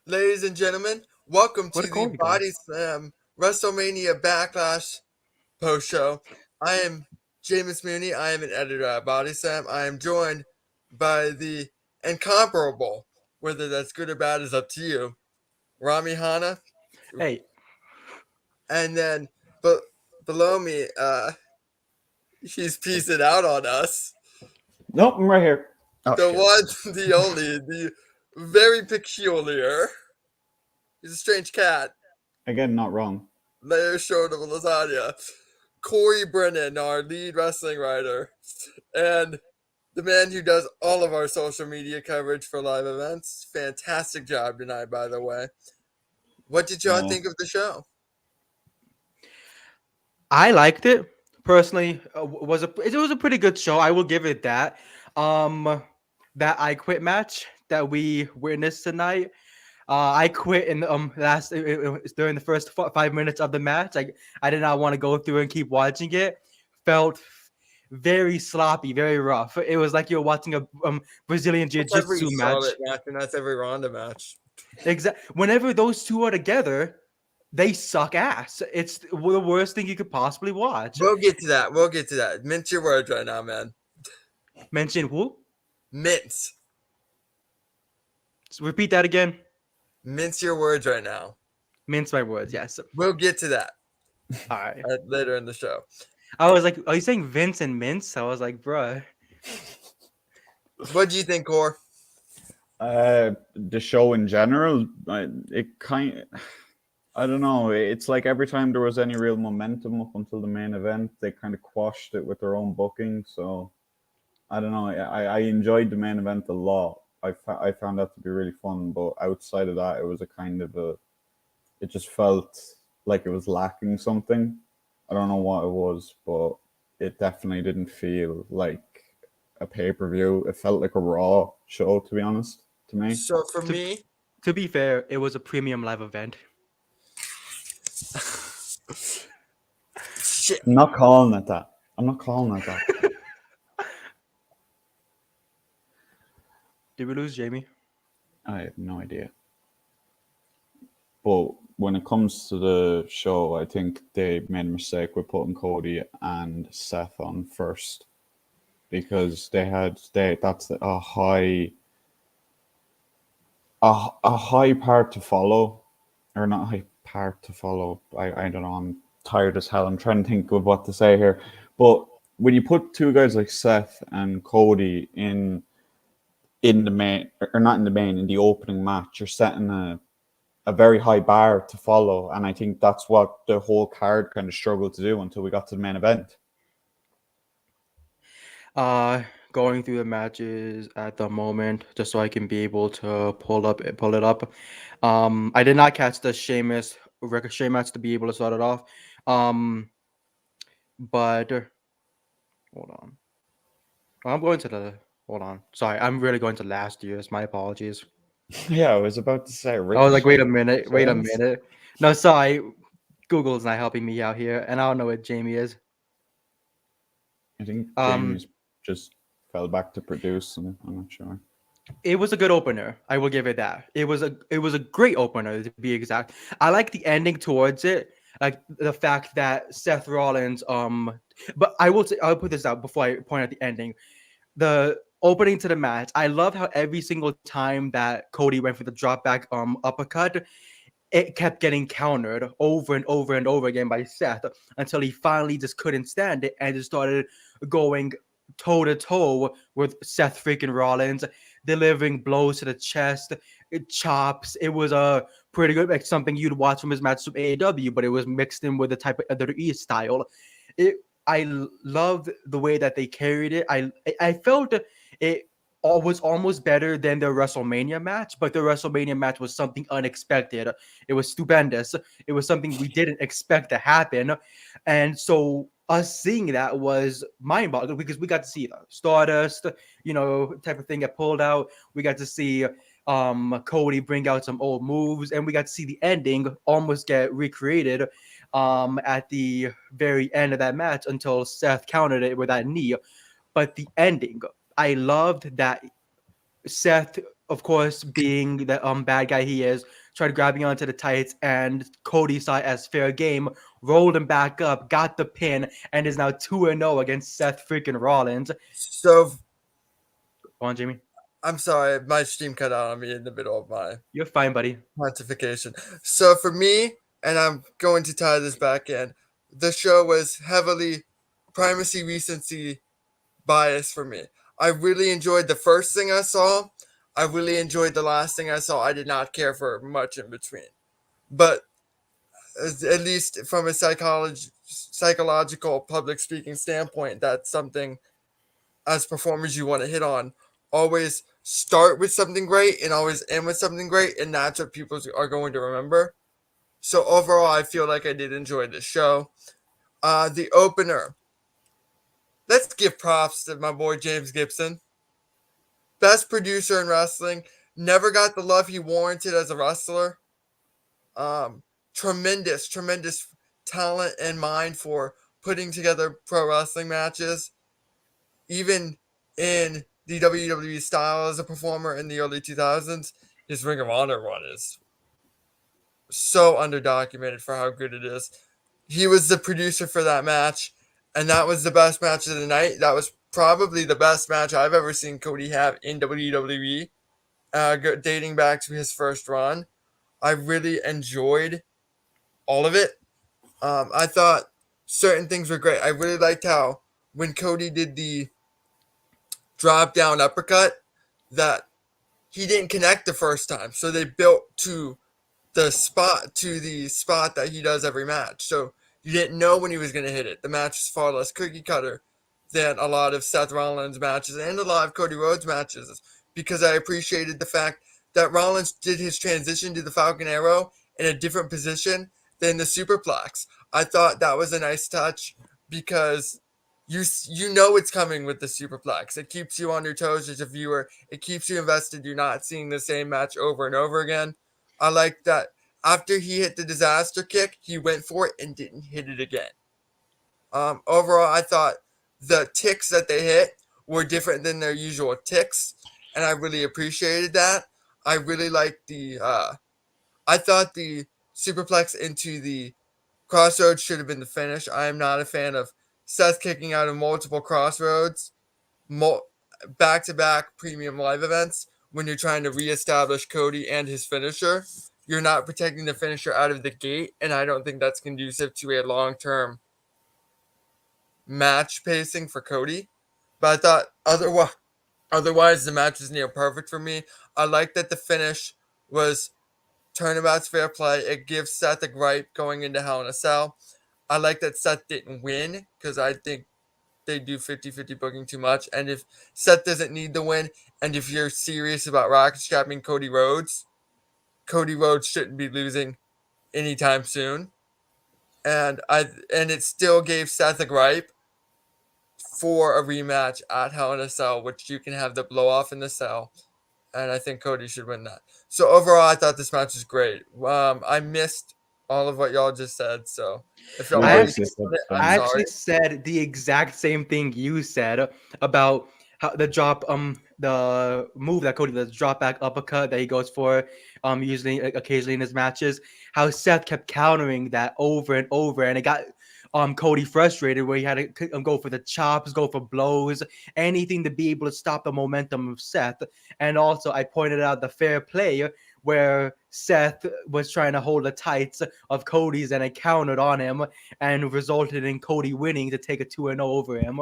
Ladies and gentlemen, welcome What to a the Corey guy. Bodyslam WrestleMania Backlash post show. I am Jameus Mooney. I am an editor at Bodyslam. I am joined by the incomparable, whether that's good or bad is up to you, Rami Hanna. Hey, And then but below me, he's piecing out on us. Nope, I'm right here. Oh The shit! one, the only, the very peculiar. He's a strange cat. Again, not wrong. Layer short of lasagna. Corey Brennan, our lead wrestling writer, and the man who does all of our social media coverage for live events. Fantastic job tonight, by the way. What did y'all Yeah. think of the show? I liked it personally. It was a pretty good show. I will give it that. That I quit match that we witnessed tonight. I quit in during the first 5 minutes of the match. I did not want to go through and keep watching it. Felt very sloppy, very rough. It was like you're watching a Brazilian That's every jiu-jitsu match. Charlotte match, and that's every Ronda match. Whenever those two are together, they suck ass. It's the worst thing you could possibly watch. We'll get to that. We'll get to that. Mince your words right now, man. Mention who? Mince. Repeat that again. Mince your words right now. Mince my words. Yes. We'll get to that All right. later in the show. I was like, are you saying Vince and Mince? I was like, bruh. What do you think, Core? The show in general, I don't know. It's like every time there was any real momentum up until the main event, they kind of quashed it with their own booking. So I don't know. I enjoyed the main event a lot. I found that to be really fun. But outside of that, it was a kind of a. It just felt like it was lacking something. I don't know what it was, but it definitely didn't feel like a pay-per-view. It felt like a Raw show, to be honest, to me. So for To- me, To be fair, it was a premium live event. shit. I'm not calling it that. I'm not calling it that. Did we lose Jamie? I have no idea. But when it comes to the show, I think they made a mistake with putting Cody and Seth on first, because that's a high part to follow, or not high part to follow. I don't know. I'm tired as hell. I'm trying to think of what to say here. But when you put two guys like Seth and Cody in the main, or not in the main, in the opening match, you're setting a very high bar to follow, and I think that's what the whole card kind of struggled to do until we got to the main event. Going through the matches at the moment, just so I can be able to pull it up. I did not catch the Sheamus Ricochet match to be able to start it off. But hold on. I'm going to the. Hold on. Sorry, I'm really going to last year's. My apologies. Yeah, I was about to say. I was like, wait a Ricochet. minute. No, sorry. Google's not helping me out here, and I don't know what Jamie is. I think James just fell back to produce, and I'm not sure. It was a good opener. I will give it that. It was a great opener, to be exact. I like the ending towards it, like the fact that Seth Rollins. But I'll put this out before I point out the ending. The opening to the match, I love how every single time that Cody went for the drop back uppercut, it kept getting countered over and over and over again by Seth until he finally just couldn't stand it and just started going toe to toe with Seth freaking Rollins, delivering blows to the chest, chops. It was a pretty good, like something you'd watch from his matches with AEW, but it was mixed in with the type of WWE style. I loved the way that they carried it. I felt it was almost better than the WrestleMania match, but the WrestleMania match was something unexpected. It was stupendous. It was something we didn't expect to happen. And so us seeing that was mind-boggling because we got to see the Stardust, type of thing get pulled out. We got to see Cody bring out some old moves, and we got to see the ending almost get recreated at the very end of that match until Seth countered it with that knee. But the ending, I loved that Seth of course, being the bad guy he is, tried grabbing onto the tights, and Cody saw it as fair game, rolled him back up, got the pin, and is now 2-0 against Seth freaking Rollins. So Go on, Jamie. I'm sorry, my stream cut out on me in the middle of my You're fine, buddy. pontification. So for me, and I'm going to tie this back in, the show was heavily primacy recency bias for me. I really enjoyed the first thing I saw. I really enjoyed the last thing I saw. I did not care for much in between. But at least from a psychological public speaking standpoint, that's something as performers you want to hit on. Always start with something great and always end with something great, and that's what people are going to remember. So overall, I feel like I did enjoy this show. The opener. Let's give props to my boy James Gibson. Best producer in wrestling. Never got the love he warranted as a wrestler. Tremendous talent and mind for putting together pro wrestling matches. Even in the WWE style as a performer in the early 2000s, his Ring of Honor run is so underdocumented for how good it is. He was the producer for that match, and that was the best match of the night. That was probably the best match I've ever seen Cody have in WWE, dating back to his first run. I really enjoyed all of it. I thought certain things were great. I really liked how when Cody did the drop down uppercut, that he didn't connect the first time, so they built to the spot that he does every match. So you didn't know when he was going to hit it. The match is far less cookie cutter than a lot of Seth Rollins matches and a lot of Cody Rhodes matches, because I appreciated the fact that Rollins did his transition to the Falcon Arrow in a different position than the Superplex. I thought that was a nice touch because you know it's coming with the Superplex. It keeps you on your toes as a viewer. It keeps you invested. You're not seeing the same match over and over again. I like that after he hit the disaster kick, he went for it and didn't hit it again. Overall, I thought the ticks that they hit were different than their usual ticks, and I really appreciated that. I really liked I thought the superplex into the crossroads should have been the finish. I am not a fan of Seth kicking out of multiple crossroads, back-to-back premium live events when you're trying to reestablish Cody and his finisher. You're not protecting the finisher out of the gate, and I don't think that's conducive to a long-term match pacing for Cody. But I thought otherwise the match was near perfect for me. I like that the finish was turnabout's fair play. It gives Seth a gripe going into Hell in a Cell. I like that Seth didn't win because I think they do 50-50 booking too much. And if Seth doesn't need the win, and if you're serious about rocket strapping Cody Rhodes shouldn't be losing anytime soon. And it still gave Seth a gripe for a rematch at Hell in a Cell, which you can have the blow off in the cell. And I think Cody should win that. So overall, I thought this match was great. I missed all of what y'all just said. So if y'all I already actually, said it, I I'm actually sorry. said the exact same thing you said about how the move that Cody does, drop back uppercut that he goes for usually occasionally in his matches, how Seth kept countering that over and over, and it got Cody frustrated where he had to go for the chops, go for blows, anything to be able to stop the momentum of Seth. And also I pointed out the fair play where Seth was trying to hold the tights of Cody's and it countered on him and resulted in Cody winning to take a 2-0 over him.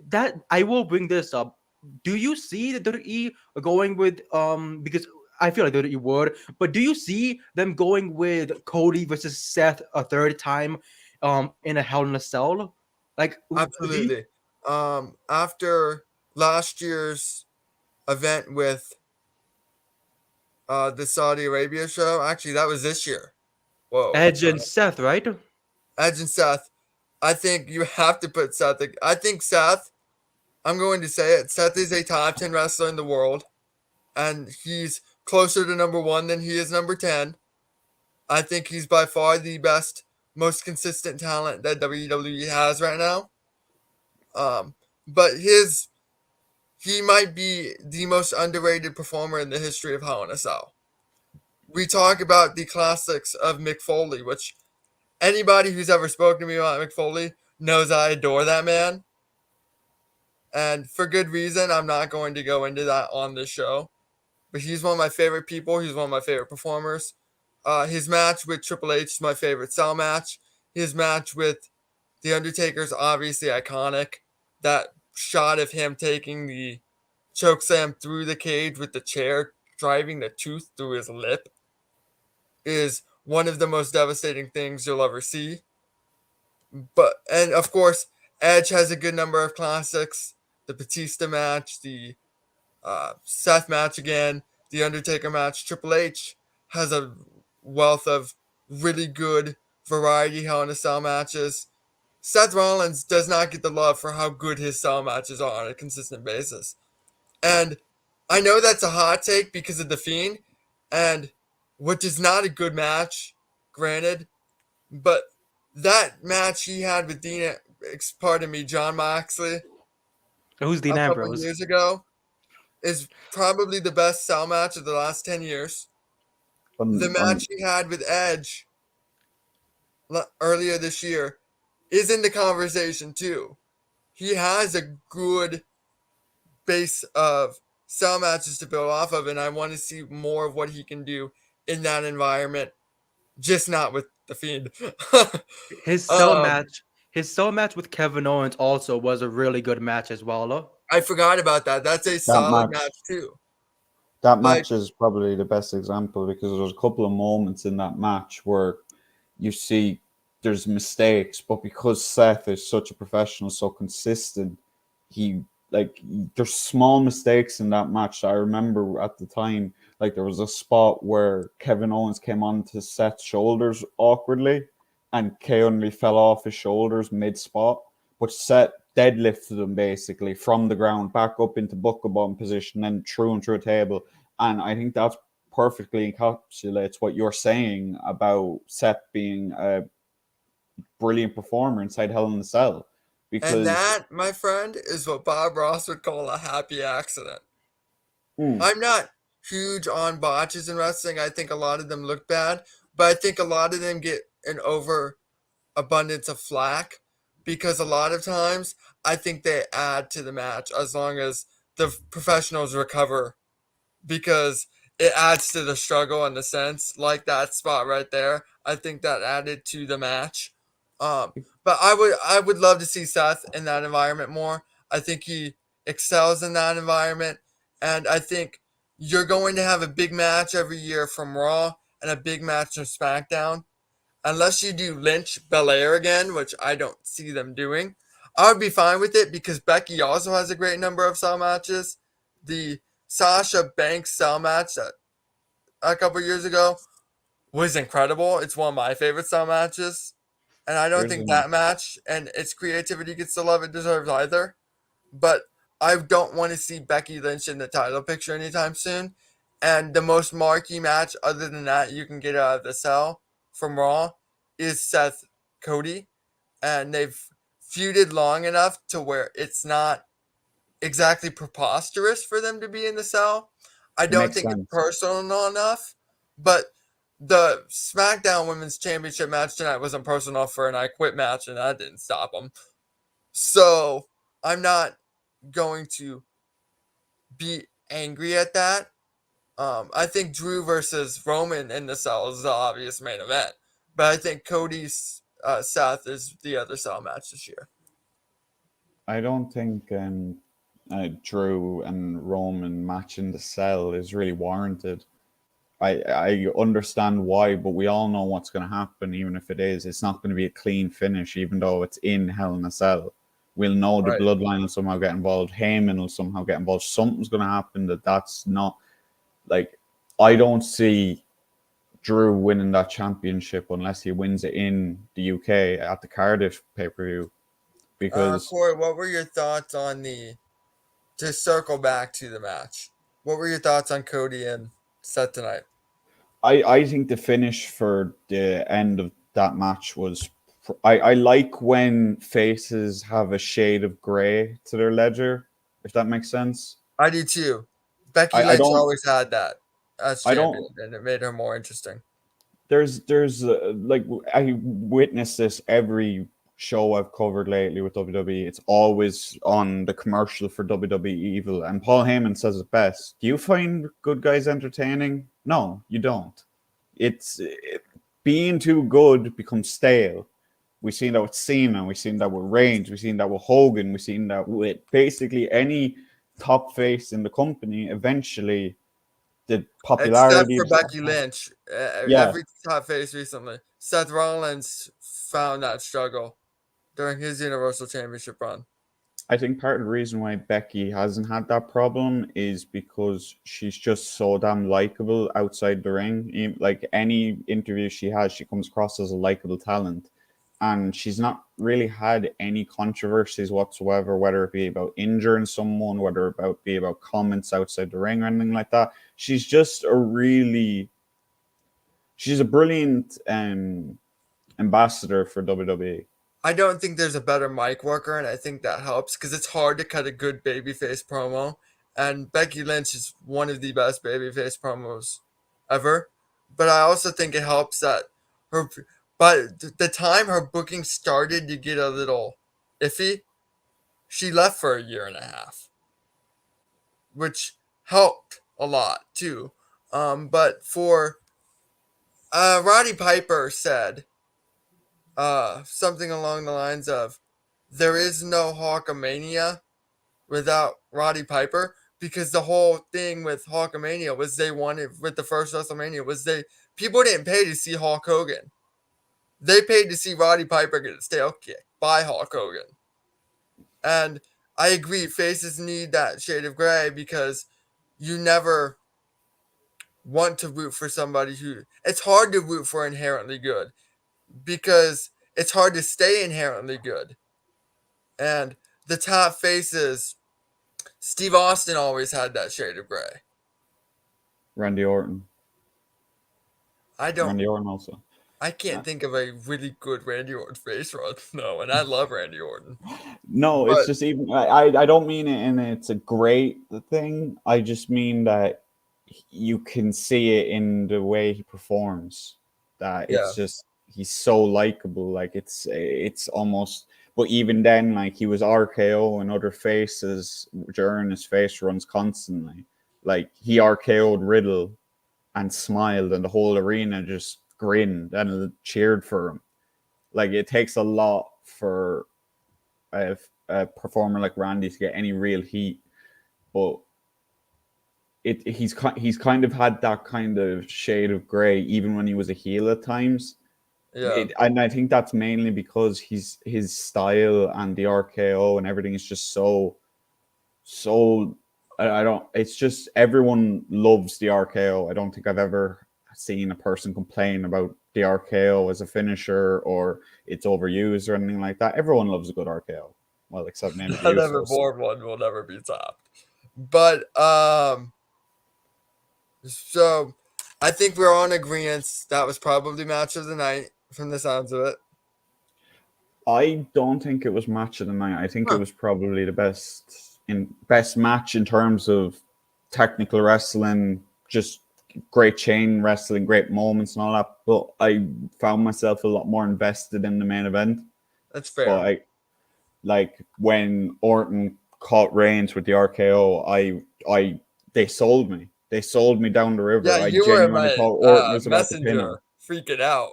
That I will bring this up. Do you see the WWE going with because I feel like WWE would, but do you see them going with Cody versus Seth a third time in a Hell in a Cell? Like Absolutely. After last year's event with the Saudi Arabia show, actually that was this year. Whoa. Edge and Seth, right? Edge and Seth. I think you have to put Seth. I think Seth, I'm going to say it, Seth is a top 10 wrestler in the world, and he's closer to number 1 than he is number 10. I think he's by far the best, most consistent talent that WWE has right now. But he might be the most underrated performer in the history of Hell in a Cell. We talk about the classics of Mick Foley, which anybody who's ever spoken to me about Mick Foley knows I adore that man. And for good reason, I'm not going to go into that on this show. But he's one of my favorite people. He's one of my favorite performers. His match with Triple H is my favorite Cell match. His match with The Undertaker is obviously iconic. That shot of him taking the chokeslam through the cage with the chair, driving the tooth through his lip, is one of the most devastating things you'll ever see. And of course, Edge has a good number of classics. The Batista match, the Seth match again, the Undertaker match. Triple H has a wealth of really good variety Hell in a Cell matches. Seth Rollins does not get the love for how good his Cell matches are on a consistent basis. And I know that's a hot take because of The Fiend, and which is not a good match, granted, but that match he had with John Moxley Who's Dean a couple Ambrose? years ago is probably the best Cell match of the last 10 years. The match he had with Edge earlier this year is in the conversation too. He has a good base of Cell matches to build off of, and I want to see more of what he can do in that environment, just not with The Fiend. His Cell match with Kevin Owens also was a really good match as well, though. I forgot about that. That's a solid match too. That match is probably the best example because there's a couple of moments in that match where you see there's mistakes, but because Seth is such a professional, so consistent, there's small mistakes in that match. I remember at the time, like there was a spot where Kevin Owens came onto Seth's shoulders awkwardly, and KO nearly fell off his shoulders mid-spot, but Seth deadlifted him basically from the ground back up into buckle bomb position and threw him through a table. And I think that perfectly encapsulates what you're saying about Seth being a brilliant performer inside Hell in a Cell. And that, my friend, is what Bob Ross would call a happy accident. I'm not huge on botches in wrestling. I think a lot of them look bad, but I think a lot of them get an overabundance of flack because a lot of times I think they add to the match as long as the professionals recover, because it adds to the struggle in the sense, like that spot right there. I think that added to the match. But I would love to see Seth in that environment more. I think he excels in that environment, and I think you're going to have a big match every year from Raw and a big match from SmackDown. Unless you do Lynch Belair again, which I don't see them doing, I would be fine with it because Becky also has a great number of Cell matches. The Sasha Banks Cell match a couple years ago was incredible. It's one of my favorite Cell matches. And I don't think that match and its creativity gets the love it deserves either. But I don't want to see Becky Lynch in the title picture anytime soon. And the most marquee match other than that you can get out of the Cell from Raw is Seth Cody. And they've feuded long enough to where it's not exactly preposterous for them to be in the Cell. I don't think it's personal enough, but the SmackDown Women's Championship match tonight wasn't personal enough for an I Quit match, and that didn't stop them. So I'm not going to be angry at that. I think Drew versus Roman in the Cell is the obvious main event, but I think Cody's Seth is the other Cell match this year. I don't think Drew and Roman match in the Cell is really warranted. I understand why, but we all know what's going to happen. Even if it is, it's not going to be a clean finish, even though it's in Hell in a Cell. We'll know the Bloodline will somehow get involved. Heyman will somehow get involved. Something's going to happen that's not like. I don't see Drew winning that championship unless he wins it in the UK at the Cardiff pay-per-view. Because Corey, what were your thoughts on to circle back to the match? What were your thoughts on Cody and Seth tonight? I think the finish for the end of that match was. I like when faces have a shade of grey to their ledger. if that makes sense. I do too. Becky I Lynch don't- always had that as I champion, don't- and it made her more interesting. There's like I witness this every show I've covered lately with WWE. It's always on the commercial for WWE Evil, and Paul Heyman says it best. Do you find good guys entertaining? No, you don't. Being too good becomes stale. We've seen that with Cena, we've seen that with Reigns, we've seen that with Hogan, we've seen that with basically any top face in the company. Eventually, the popularity. Except for Becky Lynch. Yeah. Every top face recently. Seth Rollins found that struggle during his Universal Championship run. I think part of the reason why Becky hasn't had that problem is because she's just so damn likable outside the ring. Like any interview she has, she comes across as a likable talent. And she's not really had any controversies whatsoever, whether it be about injuring someone, whether it be about comments outside the ring or anything like that. She's just she's a brilliant ambassador for WWE. I don't think there's a better mic worker, and I think that helps because it's hard to cut a good babyface promo. And Becky Lynch is one of the best babyface promos ever. But I also think it helps that by the time her booking started to get a little iffy, she left for a year and a half, which helped a lot too. But for Roddy Piper said something along the lines of, there is no Hulkamania without Roddy Piper, because the whole thing with Hulkamania was they wanted, with the first WrestleMania, was people didn't pay to see Hulk Hogan. They paid to see Roddy Piper get his tail kicked by Hulk Hogan. And I agree, faces need that shade of gray because you never want to root for somebody who... It's hard to root for inherently good because it's hard to stay inherently good. And the top faces, Steve Austin always had that shade of gray. Randy Orton. Randy Orton also. I can't think of a really good Randy Orton face run, no, and I love Randy Orton. No, it's just even I don't mean it and it's a great thing. I just mean that you can see it in the way he performs. That it's just he's so likable. Like it's almost. But even then, like he was RKO and other faces during his face runs constantly. Like he RKO'd Riddle and smiled, and the whole arena just grinned and cheered for him. Like it takes a lot for a performer like Randy to get any real heat, but he's kind of had that kind of shade of gray even when he was a heel at times. Yeah, and I think that's mainly because his style and the RKO and everything is just so. It's just everyone loves the RKO. I don't think I've ever seen a person complain about the RKO as a finisher or it's overused or anything like that. Everyone loves a good RKO. Well, except maybe the Neverborn one will never be topped. But so I think we're on agreement. That was probably match of the night from the sounds of it. I don't think it was match of the night. I think it was probably the best match in terms of technical wrestling, just great chain wrestling, great moments and all that. But I found myself a lot more invested in the main event. That's fair. But like when Orton caught Reigns with the RKO, they sold me. They sold me down the river. Yeah, I you were genuinely thought Orton was about to pin him. messenger freaking out.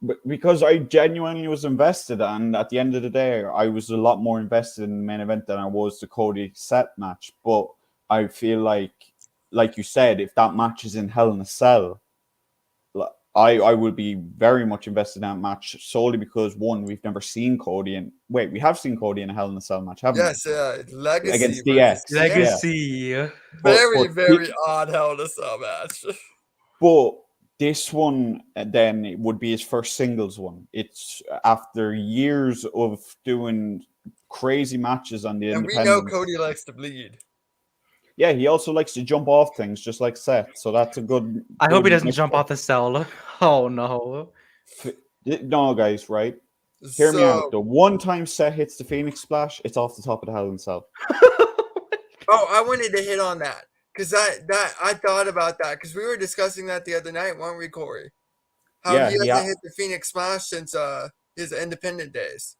But because I genuinely was invested, and at the end of the day, I was a lot more invested in the main event than I was the Cody Seth match. But I feel like you said, if that match is in Hell in a Cell, I would be very much invested in that match solely because, one, we've never seen Cody. And wait, we have seen Cody in a Hell in a Cell match, haven't we? Yes, Legacy Against DX. Legacy. Very odd Hell in a Cell match. But this one, then, it would be his first singles one. It's after years of doing crazy matches on the independents. And we know Cody likes to bleed. Yeah, he also likes to jump off things, just like Seth. So that's a good... I hope he doesn't jump off the cell. Oh, no. No, guys, right? Hear me out. The one time Seth hits the Phoenix Splash, it's off the top of the Hell in a Cell. Oh, I wanted to hit on that because I thought about that because we were discussing that the other night, weren't we, Corey? How he Yeah, hasn't hit the Phoenix Splash since his independent days.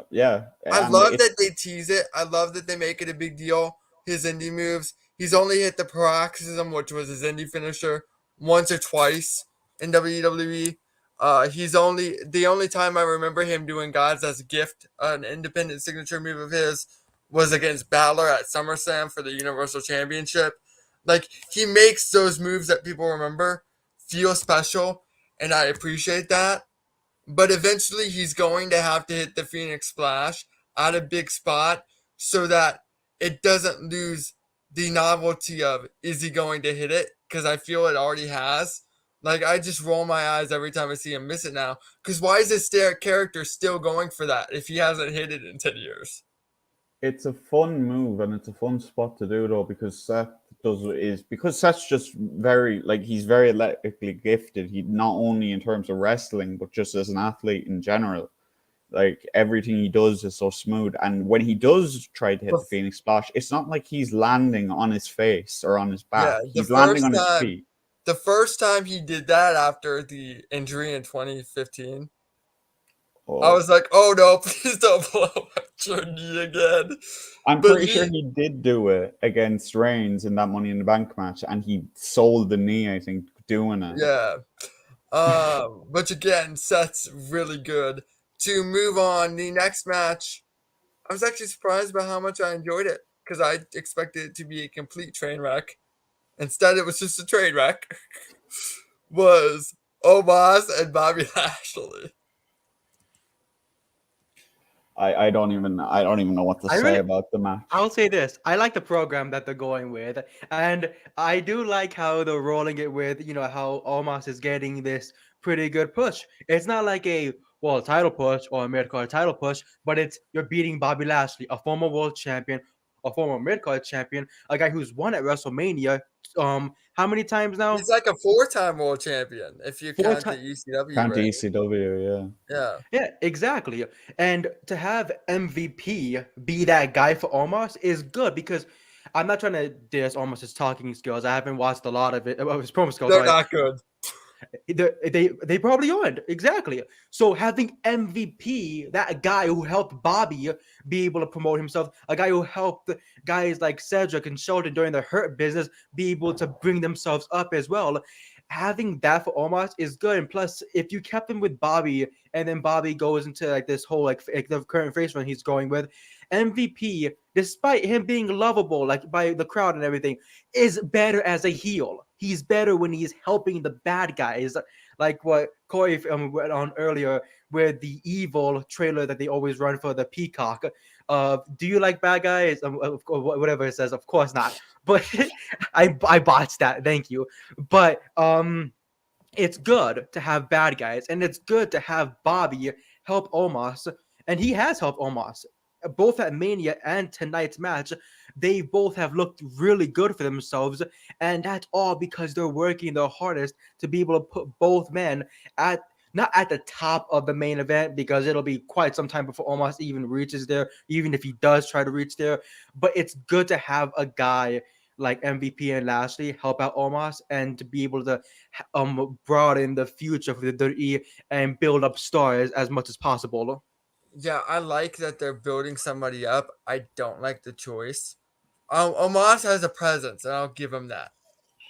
yeah, I and love it's that they tease it. I love that they make it a big deal. His indie moves. He's only hit the paroxysm, which was his indie finisher, once or twice in WWE. He's only the only time I remember him doing Gods as a Gift, an independent signature move of his, was against Balor at SummerSlam for the Universal Championship. Like he makes those moves that people remember feel special, and I appreciate that. But eventually, he's going to have to hit the Phoenix Splash at a big spot so that it doesn't lose the novelty of is he going to hit it? Because I feel it already has. Like I just roll my eyes every time I see him miss it now. Because why is this character still going for that if he hasn't hit it in 10 years? it's a fun move and it's a fun spot to do though because Seth's just very like he's very athletically gifted. He not only in terms of wrestling but just as an athlete in general. Like everything he does is so smooth, and when he does try to hit the Phoenix Splash, it's not like he's landing on his face or on his back. Yeah, He's landing on his feet. the first time he did that after the injury in 2015, I Oh, was like, "Oh no, please don't blow up your knee again." I'm But pretty sure he did do it against Reigns in that Money in the Bank match, and he sold the knee. I think doing it. yeah. Which again, Seth's really good. To move on, the next match, I was actually surprised by how much I enjoyed it because I expected it to be a complete train wreck. Instead, it was just a train wreck. Was Omos and Bobby Lashley. I don't even know what to say about the match. I'll say this. I like the program that they're going with. And I do like how they're rolling it with, how Omos is getting this pretty good push. It's not like a title push or a mid-card title push, but you're beating Bobby Lashley, a former world champion, a former mid-card champion, a guy who's won at WrestleMania. How many times now? He's like a 4-time world champion if you Four count the times. ECW Can't reign. ECW, yeah. Yeah. Yeah, exactly. And to have MVP be that guy for Omos is good because I'm not trying to diss Omos's talking skills. I haven't watched a lot of it. His promo skills. They're not good. They probably aren't exactly. So having MVP, that guy who helped Bobby be able to promote himself, a guy who helped guys like Cedric and Shelton during the Hurt Business be able to bring themselves up as well. Having that for Omos is good. And plus, if you kept him with Bobby, and then Bobby goes into like this whole like the current face run he's going with, MVP, despite him being lovable like by the crowd and everything, is better as a heel. He's better when he's helping the bad guys, like what Corey went on earlier with the evil trailer that they always run for the Peacock. Do you like bad guys? Whatever it says, of course not. But I botched that. Thank you. But it's good to have bad guys, and it's good to have Bobby help Omos, and he has helped Omos. Both at Mania and tonight's match, they both have looked really good for themselves, and that's all because they're working their hardest to be able to put both men at not at the top of the main event because it'll be quite some time before Omos even reaches there, even if he does try to reach there. But it's good to have a guy like MVP and Lashley help out Omos and to be able to broaden the future for the WWE and build up stars as much as possible. Yeah, I like that they're building somebody up. I don't like the choice. Omos has a presence, and I'll give him that.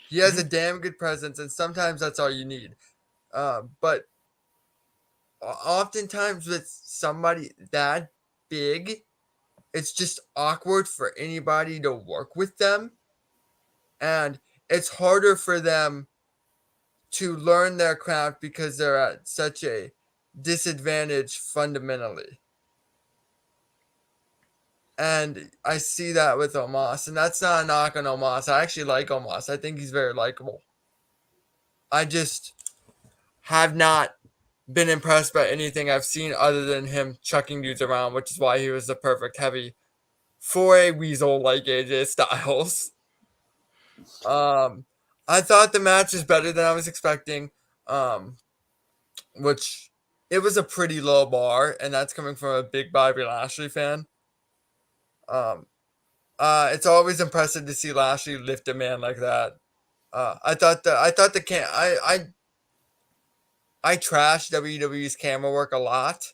He has a damn good presence, and sometimes that's all you need. But oftentimes with somebody that big, it's just awkward for anybody to work with them. And it's harder for them to learn their craft because they're at such a disadvantage fundamentally. And I see that with Omos, and that's not a knock on Omos. I actually like Omos. I think he's very likable. I just have not been impressed by anything I've seen other than him chucking dudes around, which is why he was the perfect heavy for a weasel like AJ Styles. I thought the match was better than I was expecting, which it was a pretty low bar, and that's coming from a big Bobby Lashley fan. It's always impressive to see Lashley lift a man like that. I thought I trash WWE's camera work a lot,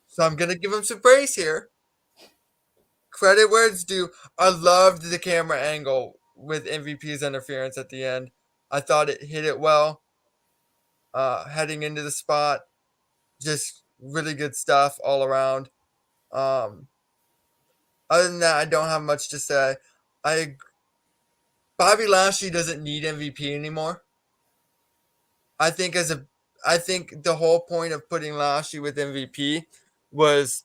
so I'm gonna give him some praise here. Credit where it's due. I loved the camera angle with MVP's interference at the end. I thought it hit it well. Heading into the spot, just really good stuff all around. Um, Other than that, I don't have much to say. I Bobby Lashley doesn't need MVP anymore. I think I think the whole point of putting Lashley with MVP was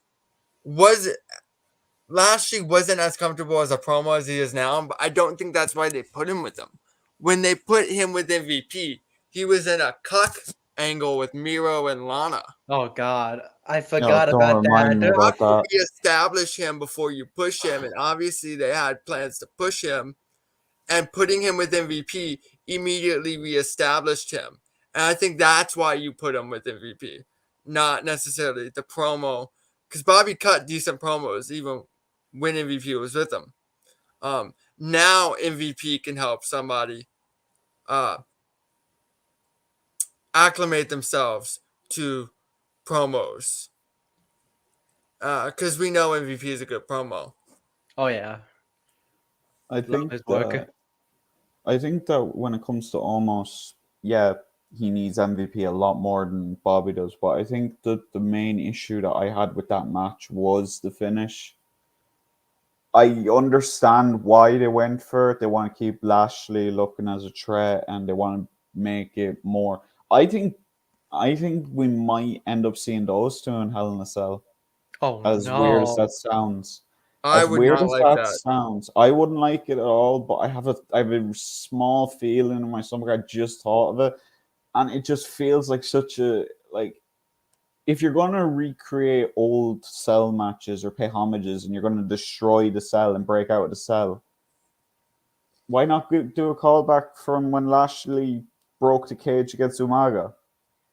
Lashley wasn't as comfortable as a promo as he is now, but I don't think that's why they put him with them. When they put him with MVP, he was in a cuck angle with Miro and Lana. Oh God, I Yeah, forgot don't about remind me that. about that. Reestablish him before you push him, and obviously they had plans to push him, and putting him with MVP immediately reestablished him. And I think that's why you put him with MVP, not necessarily the promo, because Bobby cut decent promos even when MVP was with him. Now MVP can help somebody uh, acclimate themselves to promos, because we know MVP is a good promo. Oh yeah, I think his work. that when it comes to almost, yeah, he needs MVP a lot more than Bobby does. But I think that the main issue that I had with that match was the finish. I understand why they went for it. They want to keep Lashley looking as a threat, and they want to make it more. I think, we might end up seeing those two in Hell in a Cell. Oh As weird as no. that sounds, I would not like that. I wouldn't like it at all. But I have a small feeling in my stomach. I just thought of it, and it just feels like such a like. If you're gonna recreate old Cell matches or pay homages, and you're gonna destroy the Cell and break out of the Cell, why not do a callback from when Lashley broke the cage against Umaga?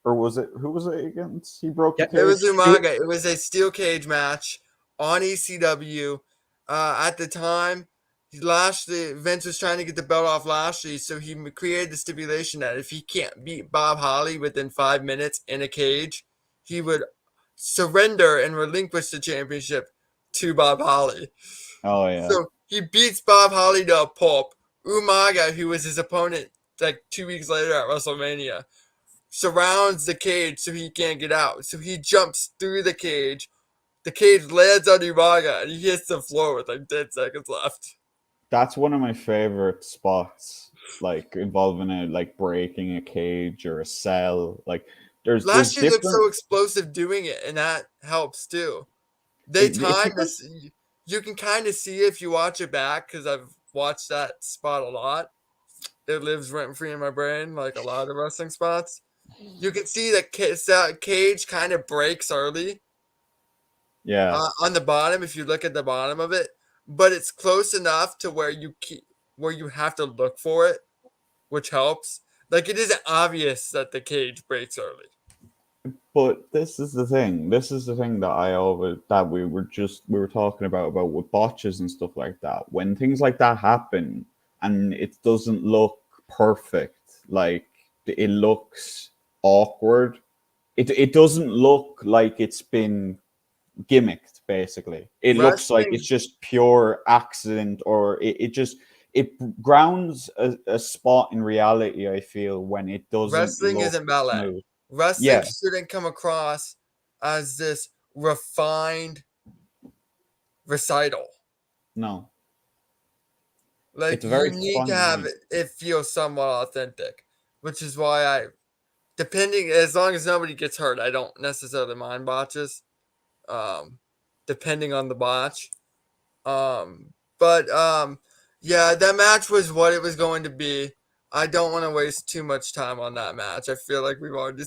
Or was it, who was it against? He broke the Yeah, It was cage. Umaga. It was a steel cage match on ECW. At the time, Vince was trying to get the belt off Lashley, so he created the stipulation that if he can't beat Bob Holly within 5 minutes in a cage, he would surrender and relinquish the championship to Bob Holly. Oh yeah. So he beats Bob Holly to a pulp. Umaga, who was his opponent like 2 weeks later at WrestleMania, surrounds the cage so he can't get out. So he jumps through the cage. The cage lands on Umaga and he hits the floor with like 10 seconds left. That's one of my favorite spots, like involving a like breaking a cage or a cell. Like there's Lashley looks so different. explosive doing it, and that helps too. They It time took this. You can kind of see if you watch it back because I've watched that spot a lot. It lives rent free in my brain, like a lot of wrestling spots. You can see that cage kind of breaks early yeah. on the bottom if you look at the bottom of it, but it's close enough to where you have to look for it, which helps. Like it isn't obvious that the cage breaks early. But this is the thing. This is the thing that I always that we were talking about with botches and stuff like that. When things like that happen and it doesn't look perfect, like it looks awkward. It doesn't look like it's been gimmicked. Basically, it looks like it's Wrestling, just pure accident, or it grounds a spot in reality. I feel when it doesn't wrestling look isn't ballet. smooth. Wrestling Yeah, shouldn't come across as this refined recital. no. Like It's you very need to have funny. it feel somewhat authentic, which is why depending as long as nobody gets hurt, I don't necessarily mind botches. Um, Depending on the botch. But yeah, that match was what it was going to be. I don't want to waste too much time on that match. I feel like we've already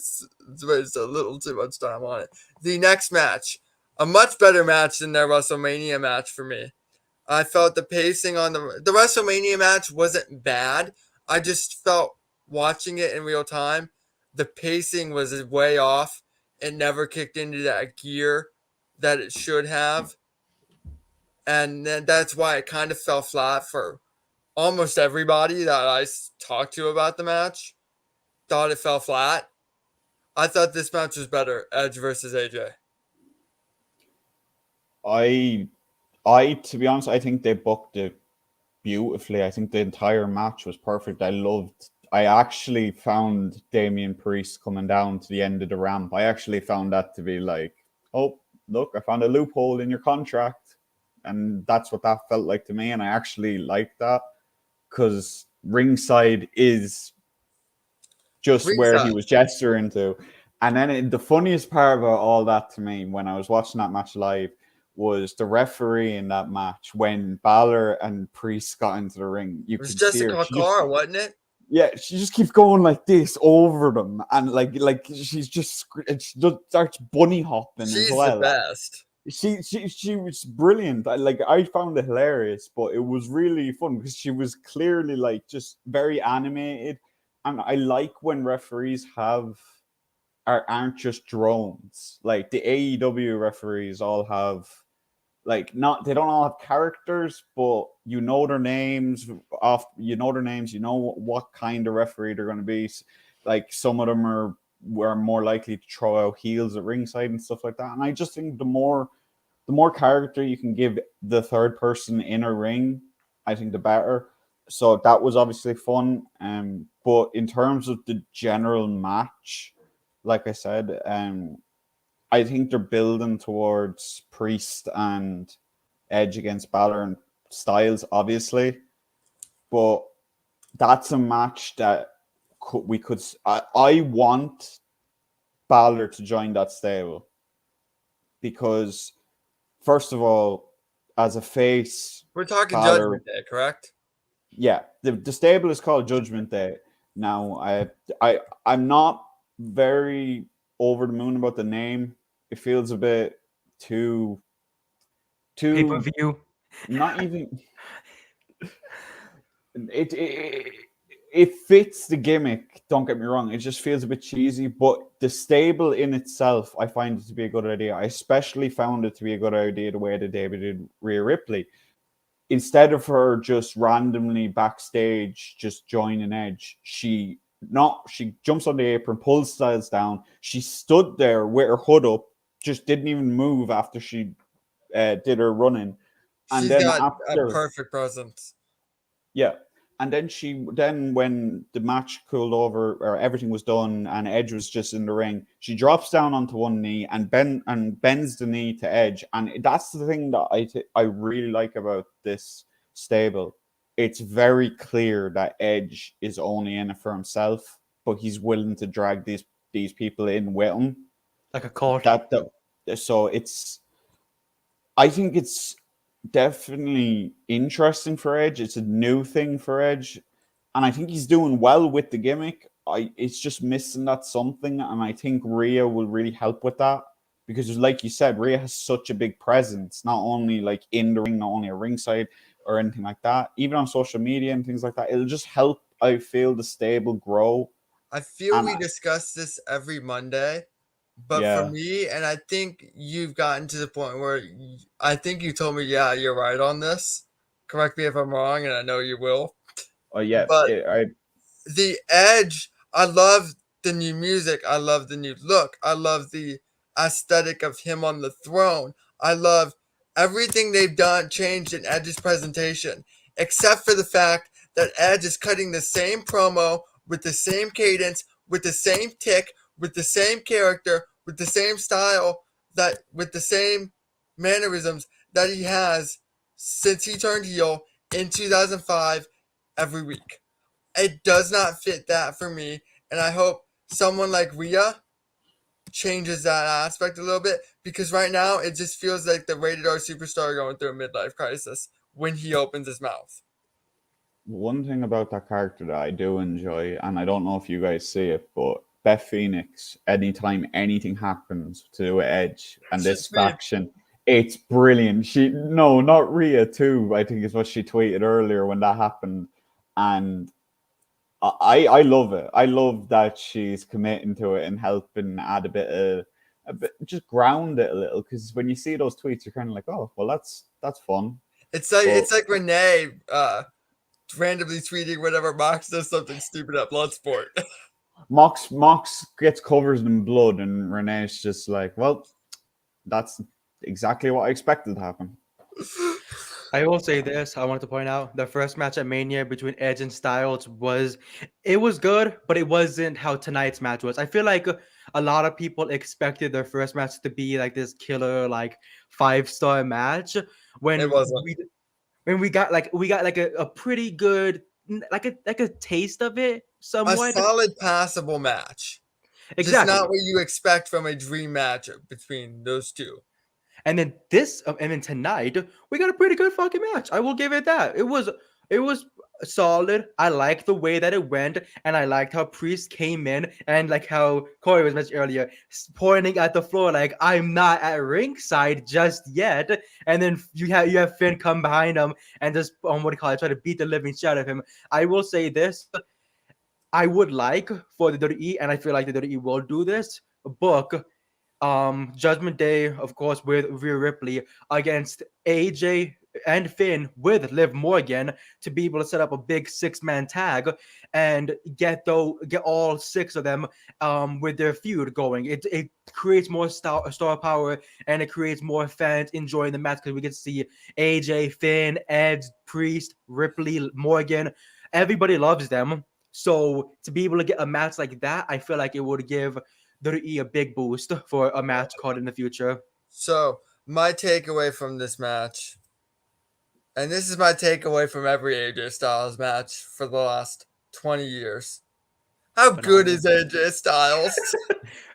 wasted a little too much time on it. The next match, a much better match than their WrestleMania match for me. I felt the pacing on the WrestleMania match wasn't bad. I just felt watching it in real time, the pacing was way off. It never kicked into that gear that it should have. And then that's why it kind of fell flat for almost everybody that I talked to about the match. Thought it fell flat. I thought this match was better, Edge versus AJ. I to be honest, I think they booked it beautifully. I think the entire match was perfect. I actually found Damian Priest coming down to the end of the ramp. I actually found that to be like, oh, look, I found a loophole in your contract. And that's what that felt like to me. And I actually liked that because ringside is just where he was gesturing to. And then the funniest part about all that to me when I was watching that match live was the referee in that match when Balor and Priest got into the ring. You It was could see her. Jessica Carr, wasn't it? Yeah, she just keeps going like this over them, and like she's just she starts bunny hopping She's as well. the best. She was brilliant. I found it hilarious, but it was really fun because she was clearly like just very animated, and I like when referees aren't just drones. Like the AEW referees all have they don't all have characters, but you know their names you know what kind of referee they're going to be. Like some of them were more likely to throw out heels at ringside and stuff like that. And I just think the more character you can give the third person in a ring, I think the better. So that was obviously fun. But in terms of the general match, like I said, I think they're building towards Priest and Edge against Balor and Styles, obviously. But that's a match that we could. I want Balor to join that stable because, first of all, as a face, we're talking Balor, Judgment Day, correct? Yeah, the stable is called Judgment Day. Now, I'm not very over the moon about the name. It feels a bit too Pay-per-view. not even it fits the gimmick, don't get me wrong. It just feels a bit cheesy, but the stable in itself, I find it to be a good idea. I especially found it to be a good idea the way that they did Rhea Ripley. Instead of her just randomly backstage just joining Edge, she jumps on the apron, pulls Styles down. She stood there with her hood up, just didn't even move after she did her running. And She's then got after, a perfect presence. Yeah. And then when the match cooled over or everything was done and Edge was just in the ring, she drops down onto one knee and bends the knee to Edge. And that's the thing that I really like about this stable. It's very clear that Edge is only in it for himself, but he's willing to drag these people in with him. Like a cult. So I think it's definitely interesting for Edge. It's a new thing for Edge, and I think he's doing well with the gimmick. It's just missing that something, and I think Rhea will really help with that because, like you said, Rhea has such a big presence, not only like in the ring, not only at ringside or anything like that, even on social media and things like that. It'll just help, I feel, the stable grow. I feel we discuss this every Monday. But for me, and I think you've gotten to the point where I think you told me, yeah, you're right on this. Correct me if I'm wrong, and I know you will. Oh yeah, but the Edge, I love the new music. I love the new look. I love the aesthetic of him on the throne. I love everything they've done, changed in Edge's presentation, except for the fact that Edge is cutting the same promo with the same cadence, with the same tick, with the same character, with the same style, with the same mannerisms that he has since he turned heel in 2005 every week. It does not fit that for me, and I hope someone like Rhea changes that aspect a little bit because right now it just feels like the rated R superstar going through a midlife crisis when he opens his mouth. One thing about that character that I do enjoy, and I don't know if you guys see it, but Beth Phoenix, anytime anything happens to do with Edge and this faction, it's brilliant. Not Rhea too, I think is what she tweeted earlier when that happened. And I love it. I love that she's committing to it and helping add a bit, just ground it a little. Because when you see those tweets, you're kind of like, oh, well, that's fun. It's like Renee randomly tweeting whenever Mox does something stupid at Bloodsport. Mox gets covered in blood, and Renee's just like, well, that's exactly what I expected to happen. I will say this. I wanted to point out the first match at Mania between Edge and Styles was good, but it wasn't how tonight's match was. I feel like a lot of people expected their first match to be like this killer, like 5-star match. When It wasn't. we got like a pretty good like a taste of it A somewhat. solid, passable match. Just Exactly. not what you expect from a dream match between those two. And then tonight we got a pretty good fucking match. I will give it that. It was solid. I liked the way that it went, and I liked how Priest came in, and like how Corey was mentioned earlier, pointing at the floor like I'm not at ringside just yet. And then you have Finn come behind him and just try to beat the living shit out of him. I will say this. I would like for the WWE, and I feel like the WWE will do this, book Judgment Day, of course, with Rhea Ripley against AJ and Finn with Liv Morgan to be able to set up a big 6-man tag and get all 6 of them with their feud going. It creates more star power, and it creates more fans enjoying the match because we get to see AJ, Finn, Edge, Priest, Ripley, Morgan. Everybody loves them. So to be able to get a match like that, I feel like it would give WWE a big boost for a match card in the future. So my takeaway from this match, and this is my takeaway from every AJ Styles match for the last 20 years. How good is AJ Styles?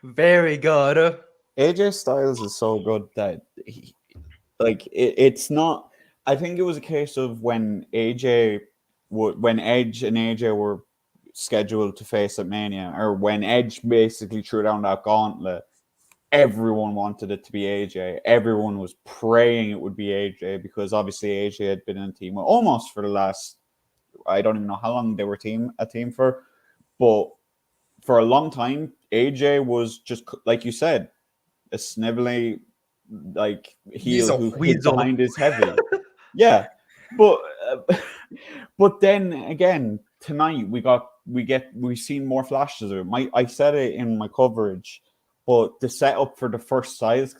Very good. AJ Styles is so good that it's not. I think it was a case of when Edge and AJ were scheduled to face at Mania, or when Edge basically threw down that gauntlet, everyone wanted it to be AJ. Everyone was praying it would be AJ because obviously AJ had been in a team almost for the last, I don't even know how long they were a team for, but for a long time, AJ was just, like you said, a snivelly like heel who hid behind his heavy. Yeah, but then again tonight we've seen more flashes of it. I said it in my coverage, but the setup for the first Styles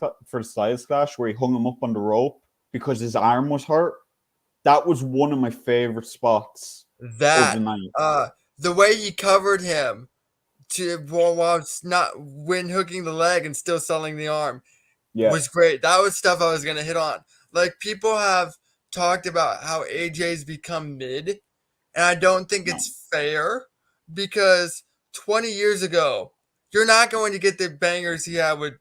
clash where he hung him up on the rope because his arm was hurt, that was one of my favorite spots of the night. The way he covered him while not hooking the leg and still selling the arm was great. That was stuff I was gonna hit on. Like, people have talked about how AJ's become mid, and I don't think it's fair because 20 years ago, you're not going to get the bangers he had with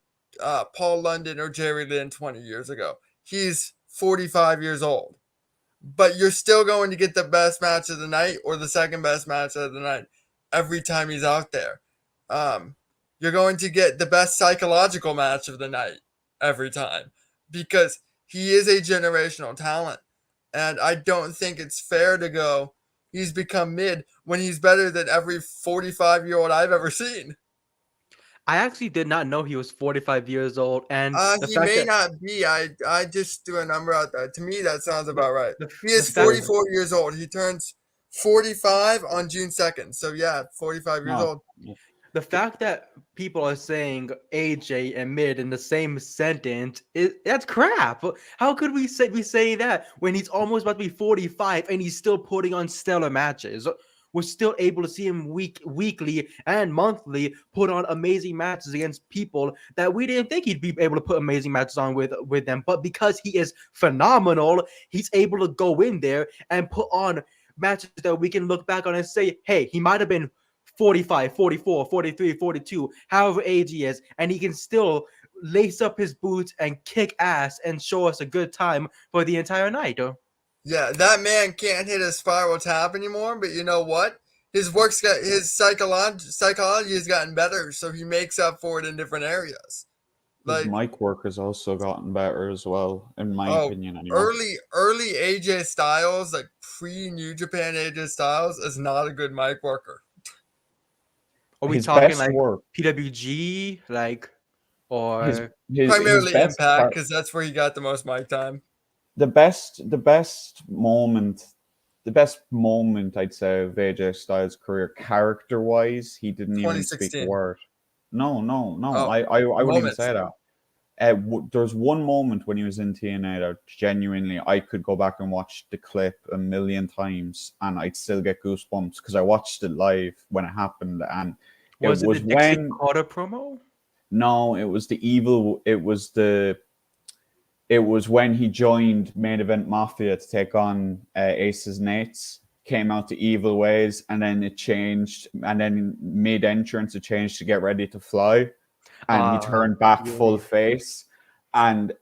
Paul London or Jerry Lynn 20 years ago. He's 45 years old. But you're still going to get the best match of the night or the second best match of the night every time he's out there. You're going to get the best psychological match of the night every time because he is a generational talent. And I don't think it's fair to go, he's become mid when he's better than every 45-year-old I've ever seen. I actually did not know he was 45 years old, and he may not be. I just threw a number out there. To me, that sounds about right. He is 44 years old. He turns 45 on June 2nd. So yeah, 45 years old. The fact that people are saying AJ and mid in the same sentence that's crap. How could we say that when he's almost about to be 45 and he's still putting on stellar matches? We're still able to see him weekly and monthly put on amazing matches against people that we didn't think he'd be able to put amazing matches on with them. But because he is phenomenal, he's able to go in there and put on matches that we can look back on and say, hey, he might have been 45, 44, 43, 42, however age he is, and he can still lace up his boots and kick ass and show us a good time for the entire night. Yeah, that man can't hit a spiral tap anymore, but you know what? His psychology has gotten better, so he makes up for it in different areas. His mic work has also gotten better as well, in my opinion. Anyway. Early AJ Styles, like pre-New Japan AJ Styles, is not a good mic worker. Are we talking like PWG, like, or primarily Impact, because that's where he got the most mic time. the best moment I'd say of AJ Styles' career, character wise, he didn't even speak a 2016. word. No. Oh, I wouldn't even moments. say that. There's one moment when he was in TNA that genuinely I could go back and watch the clip a million times and I'd still get goosebumps because I watched it live when it happened, and it Was it the was Dixie when Carter promo? no, it was when he joined Main Event Mafia to take on Aces Nates. Came out to Evil Ways, and then it changed, and then mid entrance it changed to Get Ready to Fly, and he turned back full face. And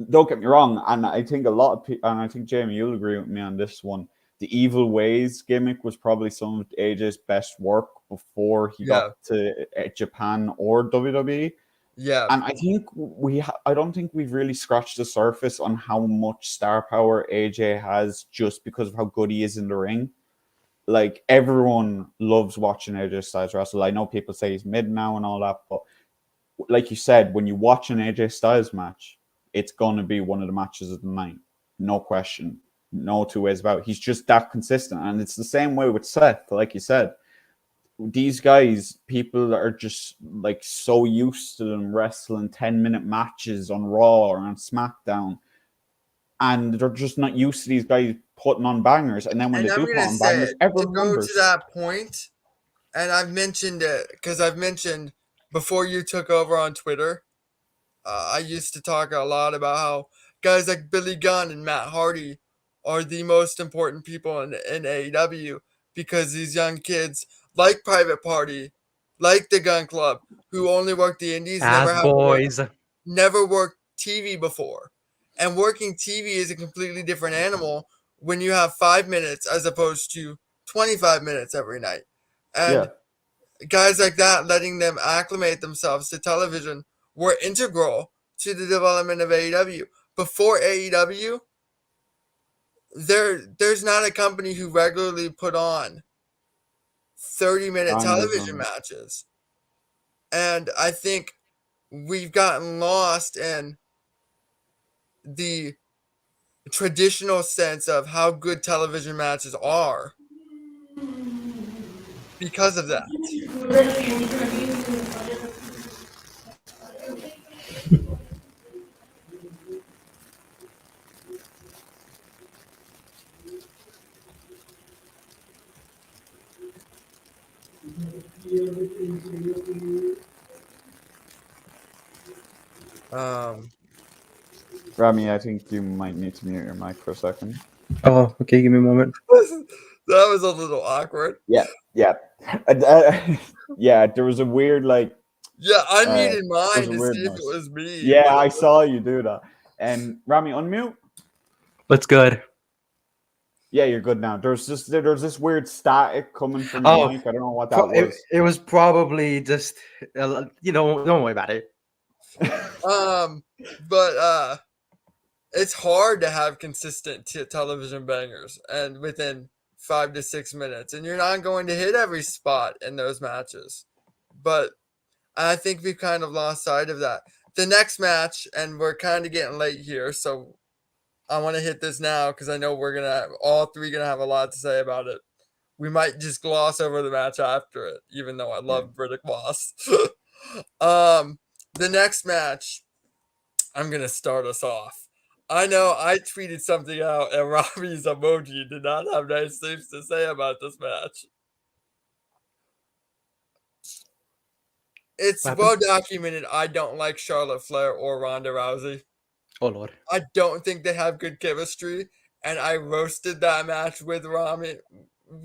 don't get me wrong, and I think a lot of people, and I think Jamie, you'll agree with me on this one. The Evil Ways gimmick was probably some of AJ's best work before he got to Japan or WWE. Yeah. And I think I don't think we've really scratched the surface on how much star power AJ has just because of how good he is in the ring. Like, everyone loves watching AJ Styles wrestle. I know people say he's mid now and all that, but like you said, when you watch an AJ Styles match, it's going to be one of the matches of the night. No question. No two ways about it. He's just that consistent. And it's the same way with Seth, like you said. These guys, people are just like so used to them wrestling 10-minute matches on Raw or on SmackDown, and they're just not used to these guys putting on bangers. And then when And they I'm do put gonna on say bangers, it to everyone go remembers. to that point, and I've mentioned it because I've mentioned before you took over on Twitter. I used to talk a lot about how guys like Billy Gunn and Matt Hardy are the most important people in AEW because these young kids like Private Party, like the Gun Club, who only work the indies, As boys. never worked TV before. And working TV is a completely different animal when you have 5 minutes as opposed to 25 minutes every night. And guys like that, letting them acclimate themselves to television, were integral to the development of AEW. Before AEW, there's not a company who regularly put on 30-minute television matches. And I think we've gotten lost in the traditional sense of how good television matches are because of that. Rami, I think you might need to mute your mic for a second. Oh, okay. Give me a moment. That was a little awkward. Yeah. Yeah, there was a weird, like... Yeah, I muted mine a to weird see if it noise. was me. Yeah, I saw you do that. And Rami, unmute. What's good? Yeah, you're good now. There's this weird static coming from the Oh, mic. I don't know what that was. It was probably just, don't worry about it. But it's hard to have consistent television bangers and within 5 to 6 minutes, and you're not going to hit every spot in those matches. But I think we've kind of lost sight of that. The next match, and we're kind of getting late here, so I want to hit this now because I know all three gonna have a lot to say about it. We might just gloss over the match after it, even though I love Riddick Moss. The next match, I'm gonna start us off. I know I tweeted something out, and Rami's emoji did not have nice things to say about this match. It's well documented I don't like Charlotte Flair or Ronda Rousey. Oh, Lord. I don't think they have good chemistry, and I roasted that match with Rami.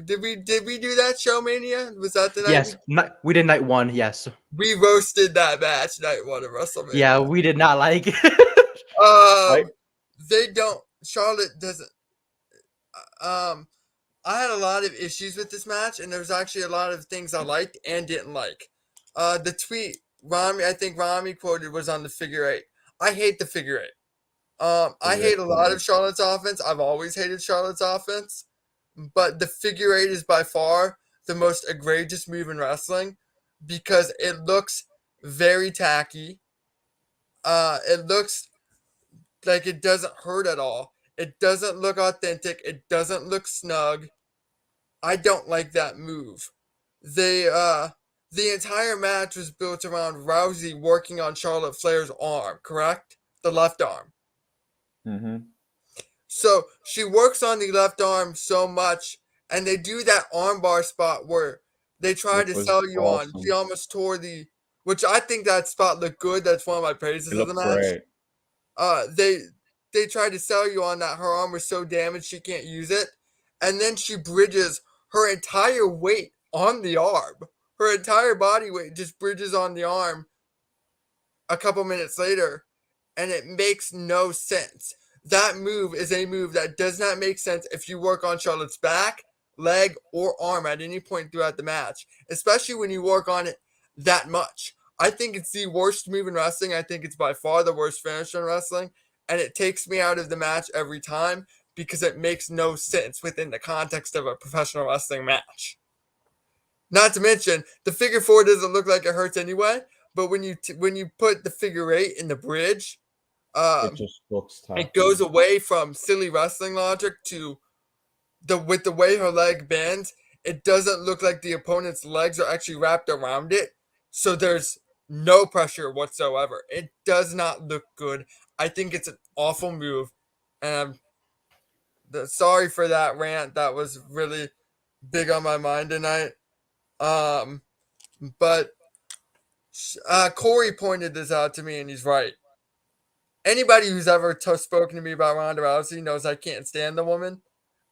Did we do that, Showmania? Was that the night? Yes, we did night one, yes. We roasted that match night one of WrestleMania. Yeah, we did not like it. Charlotte doesn't. I had a lot of issues with this match, and there was actually a lot of things I liked and didn't like. The tweet I think Rami quoted was on the figure eight. I hate the figure eight. I hate a lot of Charlotte's offense. I've always hated Charlotte's offense, but the figure eight is by far the most egregious move in wrestling because it looks very tacky. It looks like it doesn't hurt at all. It doesn't look authentic. It doesn't look snug. I don't like that move. The entire match was built around Rousey working on Charlotte Flair's arm, correct? The left arm. Mm-hmm. So she works on the left arm so much, and they do that armbar spot where they try Which to was sell you on. awesome. She almost tore which I think that spot looked good. That's one of my praises It of the looked match. great. They tried to sell you on that her arm was so damaged she can't use it, and then she bridges her entire weight on the arm. Her entire body weight just bridges on the arm a couple minutes later, and it makes no sense. That move is a move that does not make sense if you work on Charlotte's back, leg, or arm at any point throughout the match, especially when you work on it that much. I think it's the worst move in wrestling. I think it's by far the worst finish in wrestling, and it takes me out of the match every time because it makes no sense within the context of a professional wrestling match. Not to mention, the figure four doesn't look like it hurts anyway, but when you put the figure eight in the bridge, It just looks tough. it goes away from silly wrestling logic to with the way her leg bends. It doesn't look like the opponent's legs are actually wrapped around it, so there's no pressure whatsoever. It does not look good. I think it's an awful move, and sorry for that rant. That was really big on my mind tonight. But Corey pointed this out to me, and he's right. Anybody who's ever spoken to me about Ronda Rousey knows I can't stand the woman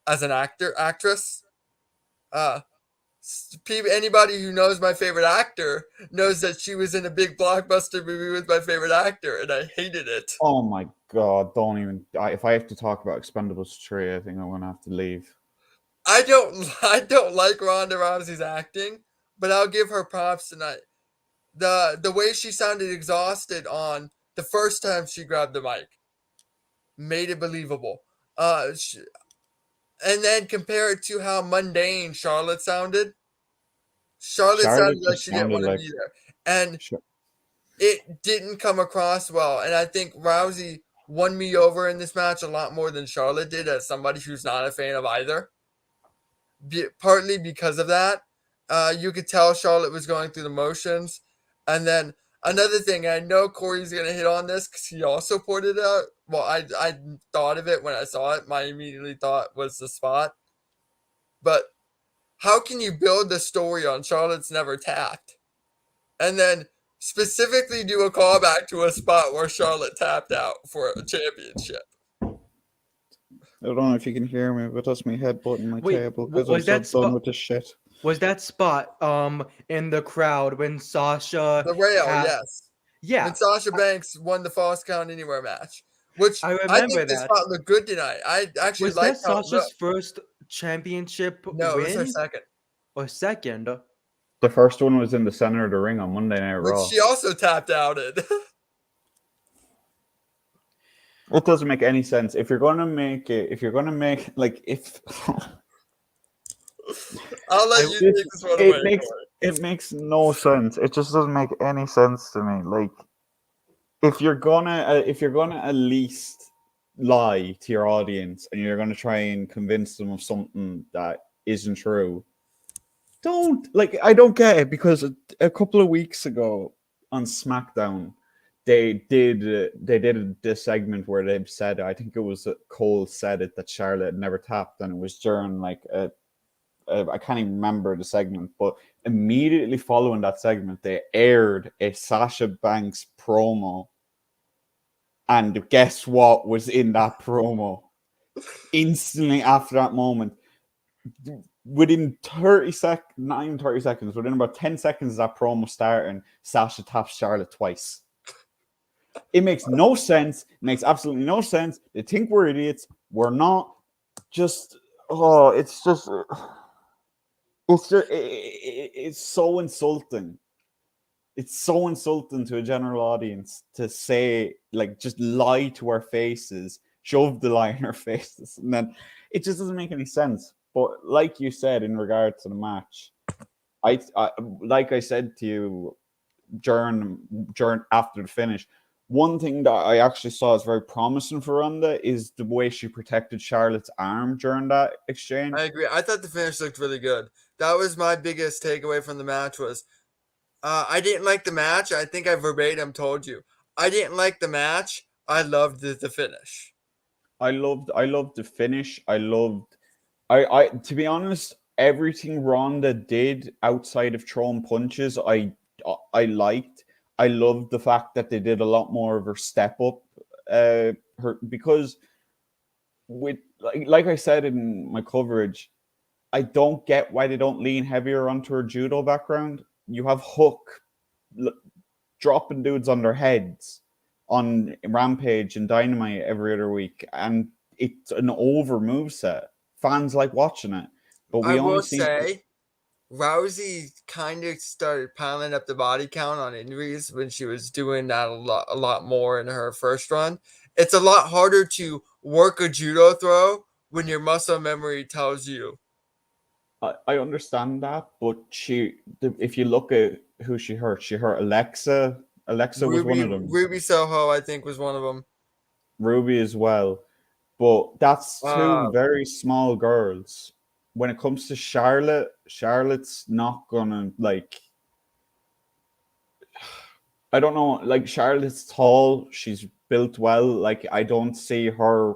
as an actress. Anybody who knows my favorite actor knows that she was in a big blockbuster movie with my favorite actor, and I hated it. Oh my god! Don't even. If I have to talk about Expendables 3, I think I'm gonna have to leave. I don't like Ronda Rousey's acting, but I'll give her props tonight. The way she sounded exhausted on the first time she grabbed the mic made it believable. And then compare it to how mundane Charlotte sounded. Charlotte sounded like she didn't want to be there. And it didn't come across well. And I think Rousey won me over in this match a lot more than Charlotte did as somebody who's not a fan of either. Partly because of that. You could tell Charlotte was going through the motions. And then another thing, I know Corey's going to hit on this because he also pointed it out. Well, I thought of it when I saw it. My immediately thought was the spot. But how can you build the story on Charlotte's never tapped? And then specifically do a callback to a spot where Charlotte tapped out for a championship. I don't know if you can hear me, but that's my head butting my table because was I'm that so done with this shit. Was that spot in the crowd when Sasha the rail? Yes. Yeah. When Sasha Banks won the Falls Count Anywhere match, which I think this spot looked good tonight. I actually liked how Sasha's first championship No, win? it was her second. Or second? The first one was in the center of the ring on Monday Night Raw. She also tapped out it. It doesn't make any sense. If you're gonna make like if I'll let you take this one away. It makes no sense. It just doesn't make any sense to me. Like if you're gonna at least lie to your audience and you're gonna try and convince them of something that isn't true, I don't get it, because a couple of weeks ago on SmackDown they did this segment where they said, I think it was Cole said it, that Charlotte never tapped, and it was during like I can't even remember the segment, but immediately following that segment they aired a Sasha Banks promo, and guess what was in that promo? Instantly after that moment, within 30 seconds, not even 30 seconds, within about 10 seconds of that promo starting, Sasha taps Charlotte twice. It makes no sense. It makes absolutely no sense. They think we're idiots. We're not. It's so insulting. It's so insulting to a general audience to say, like, just lie to our faces, shove the lie in our faces, and then it just doesn't make any sense. But like you said, in regard to the match, I like I said to you during after the finish, One thing that I actually saw as very promising for Ronda is the way she protected Charlotte's arm during that exchange. I agree. I thought the finish looked really good. That was my biggest takeaway from the match was I didn't like the match. I think I verbatim told you. I didn't like the match. I loved the finish. I loved the finish. I to be honest, everything Ronda did outside of throwing punches, I liked. I loved the fact that they did a lot more of her step up, her because with like I said in my coverage, I don't get why they don't lean heavier onto her judo background. You have Hook dropping dudes on their heads on Rampage and Dynamite every other week, and it's an over moveset. Fans like watching it, but we I only will see. say, Rousey kind of started piling up the body count on injuries when she was doing that a lot more in her first run. It's a lot harder to work a judo throw when your muscle memory tells you. I understand that, but if you look at who she hurt Alexa. Alexa was one of them. Ruby Soho, I think, was one of them. Ruby as well. But that's two Uh, very small girls. When it comes to Charlotte, Charlotte's not gonna like. I don't know. Like Charlotte's tall, she's built well. Like I don't see her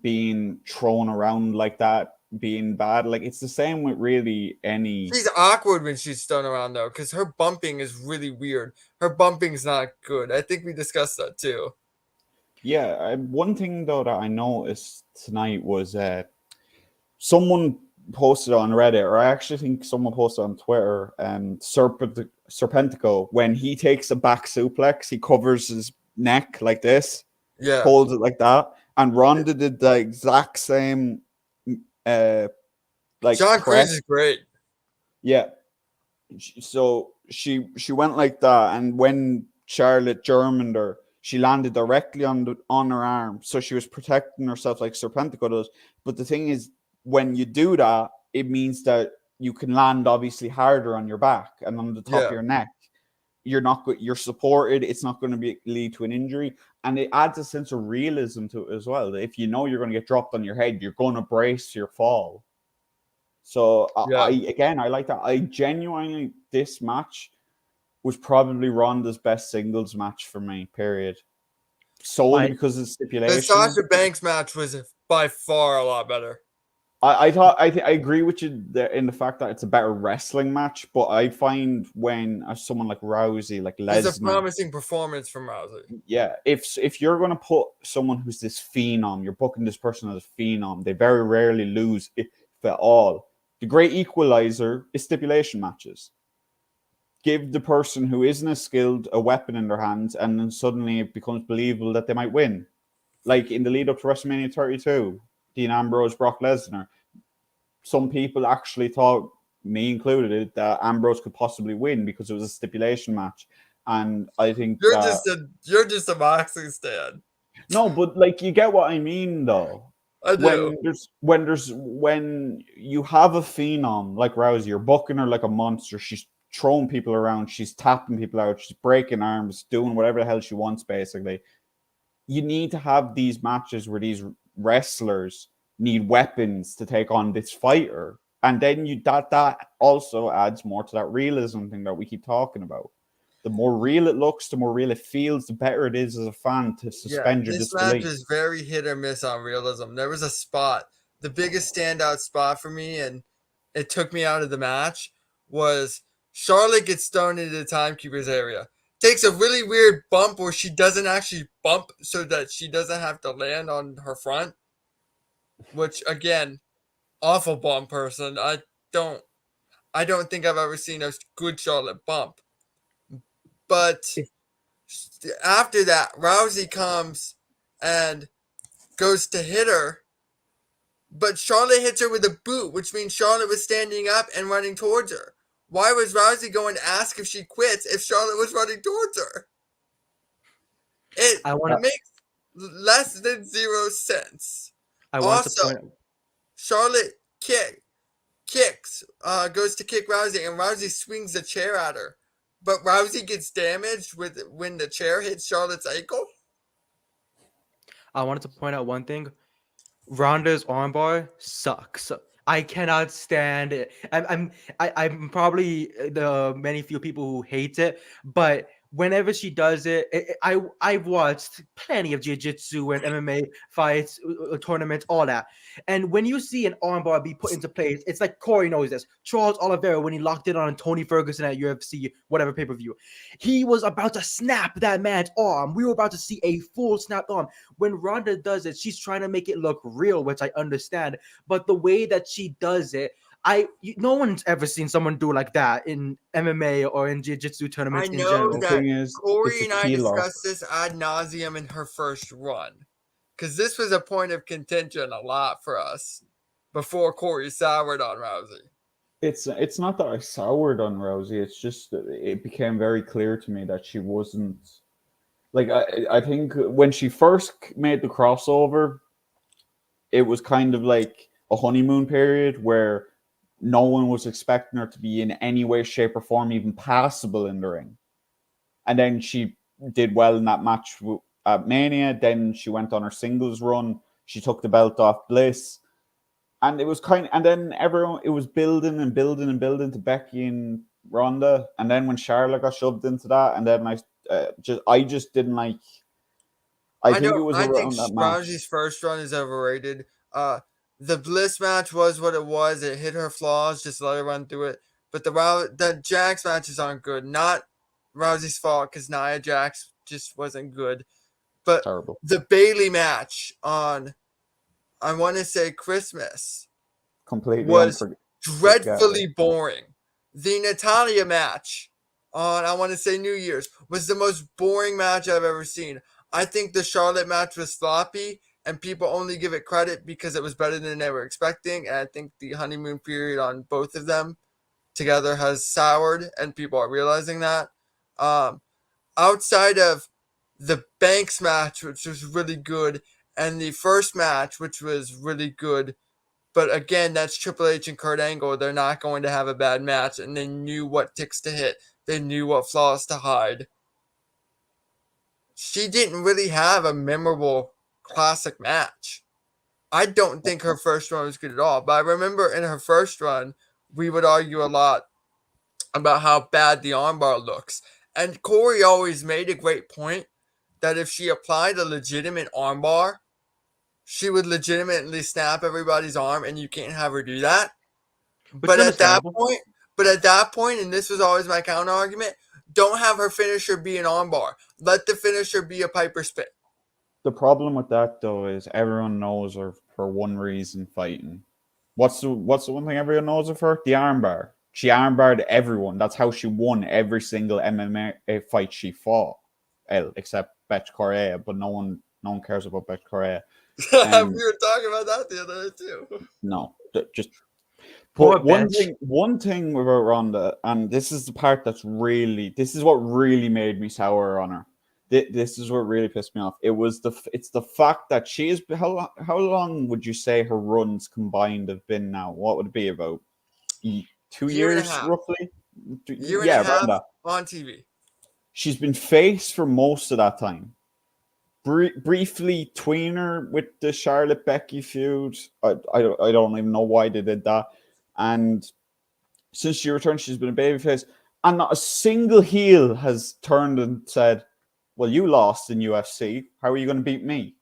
being thrown around like that, being bad. Like it's the same with really any. She's awkward when she's thrown around, though, because her bumping is really weird. Her bumping's not good. I think we discussed that, too. Yeah, one thing though that I noticed tonight was someone posted on Reddit, or I actually think someone posted on Twitter, Serpentico, when he takes a back suplex, he covers his neck like this, Yeah. holds it like that, and Ronda did the exact same like John press. Cruz is great. Yeah. So she went like that, and when Charlotte Germaned her, she landed directly on her arm, so she was protecting herself like Serpentico does. But the thing is, when you do that, it means that you can land obviously harder on your back and on the top of your neck. You're supported. It's not going to lead to an injury, and it adds a sense of realism to it as well. If you know you're going to get dropped on your head, you're going to brace your fall. So I like that. I genuinely, this match was probably Ronda's best singles match for me, period. Solely because of the stipulation. The Sasha Banks match was by far a lot better. I agree with you there in the fact that it's a better wrestling match, but I find when someone like Rousey, like Lesnar, it's a promising performance from Rousey. Yeah, if you're going to put someone who's this phenom, you're booking this person as a phenom, they very rarely lose, if at all. The great equalizer is stipulation matches. Give the person who isn't as skilled a weapon in their hands, and then suddenly it becomes believable that they might win. Like in the lead up to WrestleMania 32, Dean Ambrose, Brock Lesnar. Some people actually thought, me included, that Ambrose could possibly win because it was a stipulation match. And I think you're just a Moxley stan. No, but like you get what I mean, though. I do. When you have a phenom like Rousey, you're booking her like a monster. She's throwing people around, she's tapping people out, she's breaking arms, doing whatever the hell she wants, basically. You need to have these matches where these wrestlers need weapons to take on this fighter. And then that also adds more to that realism thing that we keep talking about. The more real it looks, the more real it feels, the better it is as a fan to suspend your disbelief. This match is very hit or miss on realism. There was a spot, the biggest standout spot for me, and it took me out of the match, was Charlotte gets thrown into the timekeeper's area. Takes a really weird bump where she doesn't actually bump so that she doesn't have to land on her front. Which, again, awful bump person. I don't think I've ever seen a good Charlotte bump. But after that, Rousey comes and goes to hit her. But Charlotte hits her with a boot, which means Charlotte was standing up and running towards her. Why was Rousey going to ask if she quits if Charlotte was running towards her? It makes less than zero sense. Charlotte kicks, goes to kick Rousey, and Rousey swings a chair at her. but Rousey gets damaged when the chair hits Charlotte's ankle. I wanted to point out one thing. Ronda's armbar sucks. I cannot stand it. I'm probably the many few people who hate it, but whenever she does it, I've watched plenty of jiu-jitsu and MMA fights, tournaments, all that. And when you see an armbar be put into place, it's like Corey knows this. Charles Oliveira, when he locked it on Tony Ferguson at UFC, whatever pay-per-view, he was about to snap that man's arm. We were about to see a full snapped arm. When Ronda does it, she's trying to make it look real, which I understand. But the way that she does it, no one's ever seen someone do like that in MMA or in jiu-jitsu tournaments I in know general. The that thing is, Corey it's and a I key lock. discussed this ad nauseum in her first run, because this was a point of contention a lot for us before Corey soured on Rousey. It's not that I soured on Rousey. It's just that it became very clear to me that she wasn't like I think when she first made the crossover, it was kind of like a honeymoon period where no one was expecting her to be in any way, shape, or form even passable in the ring. And then she did well in that match at Mania. Then she went on her singles run. She took the belt off Bliss. And it was and then everyone, it was building and building and building to Becky and Ronda. And then when Charlotte got shoved into that, and then I just didn't like. I think it was I think around that match. Rousey's first run is overrated. The Bliss match was what it was. It hit her flaws. Just let her run through it. But the Jax matches aren't good. Not Rousey's fault, because Nia Jax just wasn't good. But Terrible. the Bailey match on, I want to say Christmas, Completely was dreadfully unforgettable. boring. The Natalia match on, I want to say New Year's, was the most boring match I've ever seen. I think the Charlotte match was sloppy, and people only give it credit because it was better than they were expecting. And I think the honeymoon period on both of them together has soured, and people are realizing that. Outside of the Banks match, which was really good, and the first match, which was really good, but again, that's Triple H and Kurt Angle. They're not going to have a bad match, and they knew what ticks to hit. They knew what flaws to hide. She didn't really have a memorable classic match. I don't think her first run was good at all, but I remember in her first run, we would argue a lot about how bad the armbar looks. And Corey always made a great point that if she applied a legitimate armbar, she would legitimately snap everybody's arm, and you can't have her do that. But at that point, and this was always my counter argument, don't have her finisher be an armbar. Let the finisher be a Piper spit. The problem with that though is everyone knows her for one reason: fighting. What's the one thing everyone knows her for? The armbar. She armbarred everyone. That's how she won every single MMA fight she fought, except Betch Correa. But no one cares about Betch Correa. We were talking about that the other day too. No, just. Poor But Betch. one thing about Ronda, and this is the part this is what really made me sour on her. This is what really pissed me off. It's the fact that she is, how long would you say her runs combined have been now? What would it be, about 2 years roughly? Year and a half on TV. She's been face for most of that time. Briefly tweener with the Charlotte Becky feud. I don't even know why they did that. And since she returned, she's been a babyface, and not a single heel has turned and said, "Well, you lost in UFC. How are you going to beat me?"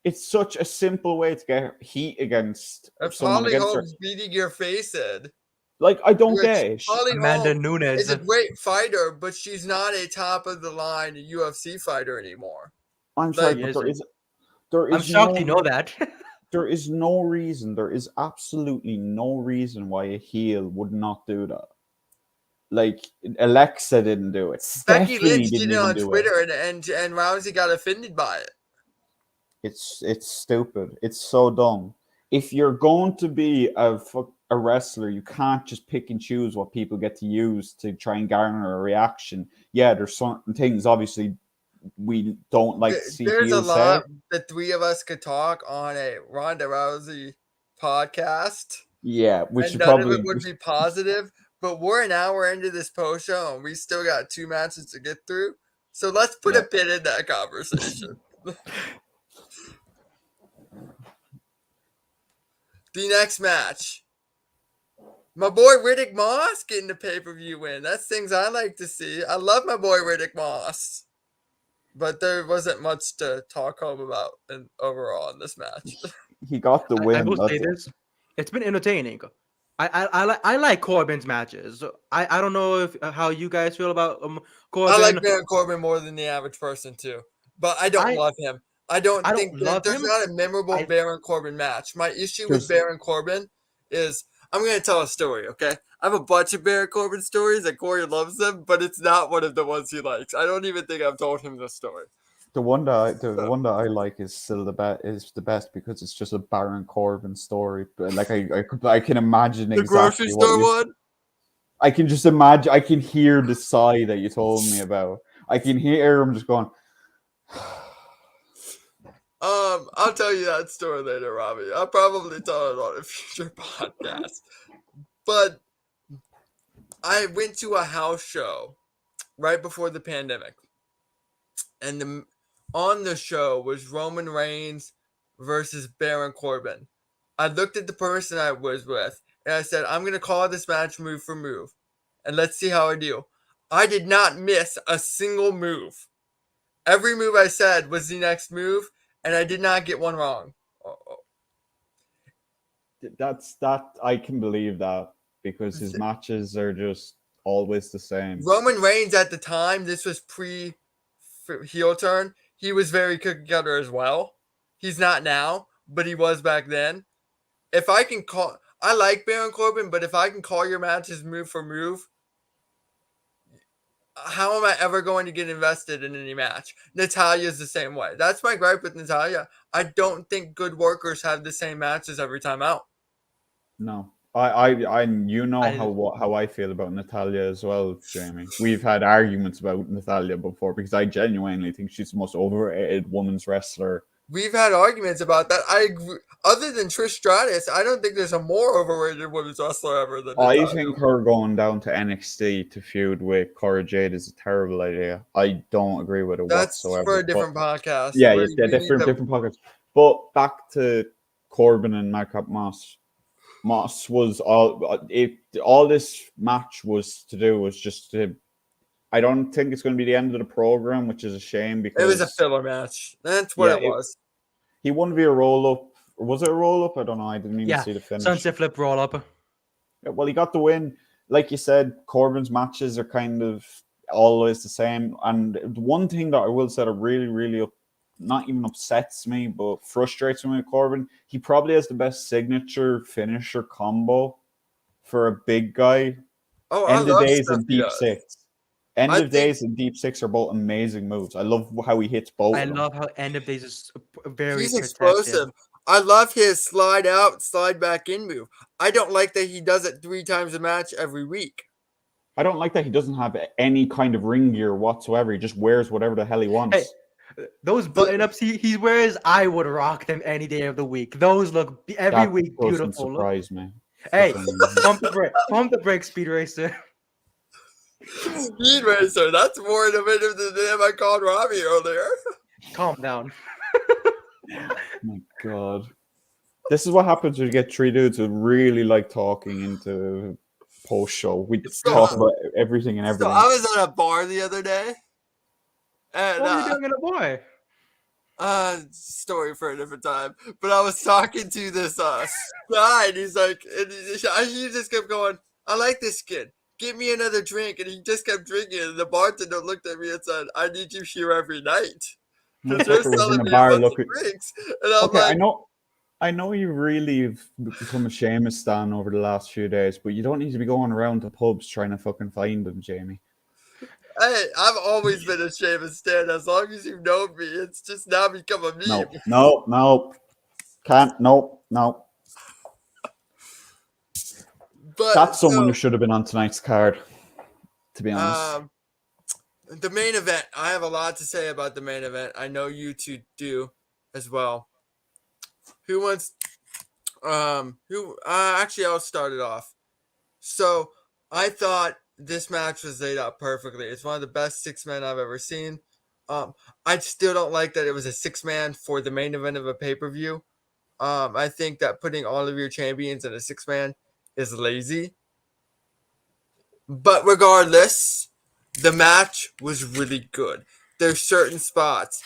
It's such a simple way to get heat against someone Holly against her. Holmes beating your face in. Like, I don't get it. Amanda Nunes is a great fighter, but she's not a top of the line UFC fighter anymore. I'm sorry, but there is I'm shocked you know that. There is no reason. There is absolutely no reason why a heel would not do that. Like, Alexa didn't do it. Becky Stephanie Lynch did it on do Twitter, and Rousey got offended by it. It's stupid. It's so dumb. If you're going to be a wrestler, you can't just pick and choose what people get to use to try and garner a reaction. Yeah, there's certain things, obviously, we don't like to see. There's a lot the three of us could talk on a Ronda Rousey podcast. Yeah, which none of it would be positive. but we're an hour into this post show and we still got 2 matches to get through. So let's put Yeah. a pin in that conversation. The next match. My boy Riddick Moss getting the pay-per-view win. That's things I like to see. I love my boy Riddick Moss. But there wasn't much to talk home about overall in this match. He got the I win. will say That's- this: it's been entertaining. I like Corbin's matches. I don't know if how you guys feel about Corbin. I like Baron Corbin more than the average person too. But I don't love him. I don't think love there's him. not a memorable Baron Corbin match. My issue with There's- Baron Corbin is I'm going to tell a story, okay? I have a bunch of Baron Corbin stories and Corey loves them, but it's not one of the ones he likes. I don't even think I've told him this story. The one that I like is still the best because it's just a Baron Corbin story. But like I can imagine The exactly grocery what store you, one? I can just imagine. I can hear the sigh that you told me about. I can hear him just going. I'll tell you that story later, Robbie. I'll probably tell it on a future podcast. But I went to a house show right before the pandemic. And on the show was Roman Reigns versus Baron Corbin. I looked at the person I was with and I said, I'm going to call this match move for move. And let's see how I do. I did not miss a single move. Every move I said was the next move, and I did not get one wrong. That I can believe that because his matches are just always the same. Roman Reigns at the time, this was pre-heel turn. He was very cookie cutter as well. He's not now, but he was back then. If I can call, I like Baron Corbin, but if I can call your matches move for move, how am I ever going to get invested in any match? Natalia's the same way. That's my gripe with Natalia. I don't think good workers have the same matches every time out. No, you know how I feel about Natalia as well, Jamie. We've had arguments about Natalia before because I genuinely think she's the most overrated women's wrestler. We've had arguments about that. I agree. Other than Trish Stratus, I don't think there's a more overrated women's wrestler ever than Natalia. I think her going down to NXT to feud with Cora Jade is a terrible idea. I don't agree with it whatsoever. That's for a different podcast. Yeah, different podcasts. But back to Corbin and Madcap Moss. Moss was all this match was to do was just to. I don't think it's going to be the end of the program, which is a shame because it was a filler match. That's what it was. He won via roll up. Was it a roll up? I don't know. I didn't even see the finish. Sunset flip roll up. Yeah, well, he got the win. Like you said, Corbin's matches are kind of always the same. And one thing that I will say that really not even upsets me, but frustrates me with Corbin, he probably has the best signature finisher combo for a big guy. Oh, End of days and and deep six. End of days and deep six are both amazing moves. I love how he hits both. I love how end of days is very. He's explosive. I love his slide out, slide back in move. I don't like that he does it 3 times a match every week. I don't like that he doesn't have any kind of ring gear whatsoever. He just wears whatever the hell he wants. Hey, those button-ups he wears, I would rock them any day of the week. Those look every week beautiful. That doesn't surprise me. Hey, pump the brake, Speed Racer. Speed Racer, that's more innovative than the name I called Robbie earlier. Calm down. Oh my God. This is what happens when you get 3 dudes who really like talking into post show. We talk about everything and everything. So I was at a bar the other day. And, what were you doing in a bar? Story for a different time. But I was talking to this guy, and he's like, and he just kept going, I like this kid. Give me another drink. And he just kept drinking. And the bartender looked at me and said, I need you here every night. Because they're selling me a bunch of drinks. And I'm like, I know you really have become a Sheamus stan over the last few days, but you don't need to be going around to pubs trying to fucking find them, Jamie. Hey, I've always been a Sheamus stan. As long as you've known me, it's just now become a meme. No. Can't. No. But that's someone who should have been on tonight's card, to be honest. The main event. I have a lot to say about the main event. I know you two do as well. Who wants? Actually, I'll start it off. So, I thought this match was laid out perfectly. It's one of the best 6-man I've ever seen. I still don't like that it was a 6-man for the main event of a pay-per-view. I think that putting all of your champions in a 6-man is lazy. But regardless, the match was really good. There's certain spots.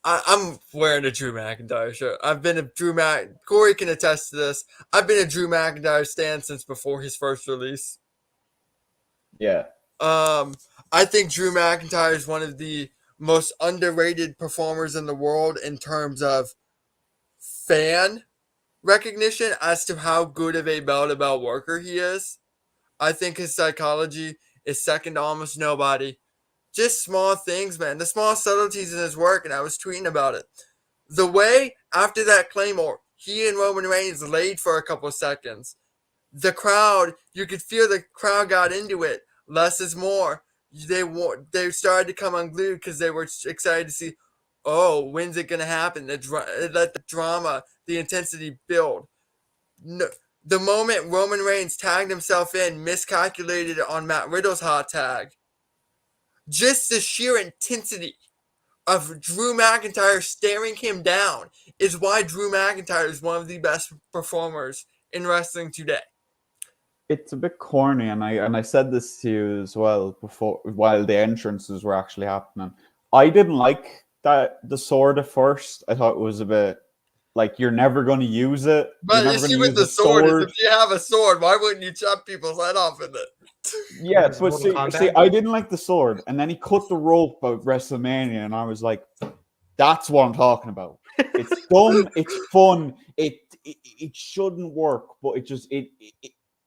I'm wearing a Drew McIntyre shirt. I've been a Corey can attest to this. I've been a Drew McIntyre stan since before his first release. Yeah. I think Drew McIntyre is one of the most underrated performers in the world in terms of fan recognition as to how good of a bell-to-bell worker he is. I think his psychology is second to almost nobody. Just small things, man. The small subtleties in his work, and I was tweeting about it. The way, after that Claymore, he and Roman Reigns laid for a couple seconds. The crowd, you could feel the crowd got into it. Less is more. They started to come unglued because they were excited to see, oh, when's it going to happen? Let the drama, the intensity build. No, the moment Roman Reigns tagged himself in, miscalculated on Matt Riddle's hot tag, just the sheer intensity of Drew McIntyre staring him down is why Drew McIntyre is one of the best performers in wrestling today. It's a bit corny, and I said this to you as well before, while the entrances were actually happening. I didn't like the sword at first. I thought it was a bit like, you're never going to use it. But you see, with the sword, is if you have a sword, why wouldn't you chop people's head off with it? Yeah, but see, I didn't like the sword, and then he cut the rope at WrestleMania, and I was like, "That's what I'm talking about. It's dumb, it's fun. It shouldn't work, but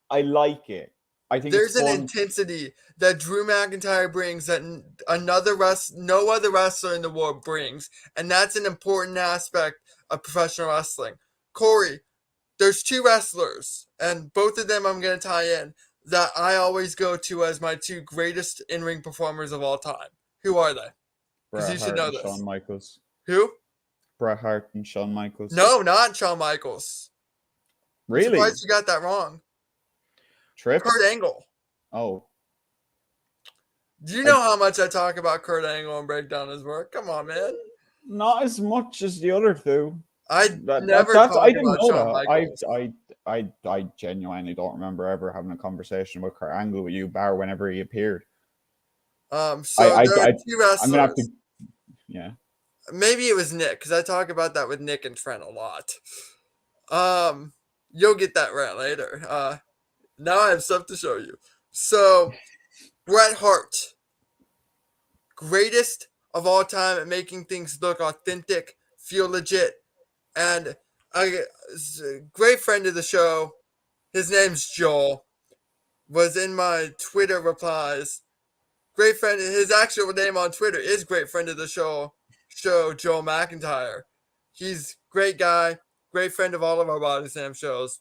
I like it. I think there's an intensity that Drew McIntyre brings that no other wrestler in the world brings, and that's an important aspect of professional wrestling. Corey, there's 2 wrestlers, and both of them I'm going to tie in, that I always go to as my 2 greatest in-ring performers of all time. Who are they? Because you should know this. Shawn Michaels. Who? Bret Hart and Shawn Michaels. No, not Shawn Michaels. Really? I'm surprised you got that wrong. Trips? Kurt Angle. Oh. Do you know how much I talk about Kurt Angle and break down his work? Come on, man. Not as much as the other 2. I didn't know that. I genuinely don't remember ever having a conversation with Kurt Angle with you, bar whenever he appeared. So there are 2 wrestlers. I'm gonna have to. Yeah. Maybe it was Nick, because I talk about that with Nick and Trent a lot. You'll get that right later. Now I have stuff to show you. So, Bret Hart, greatest of all time at making things look authentic, feel legit, and a great friend of the show, his name's Joel, was in my Twitter replies. Great friend, his actual name on Twitter is great friend of the show Joel McIntyre. He's great guy, great friend of all of our Bodyslam shows.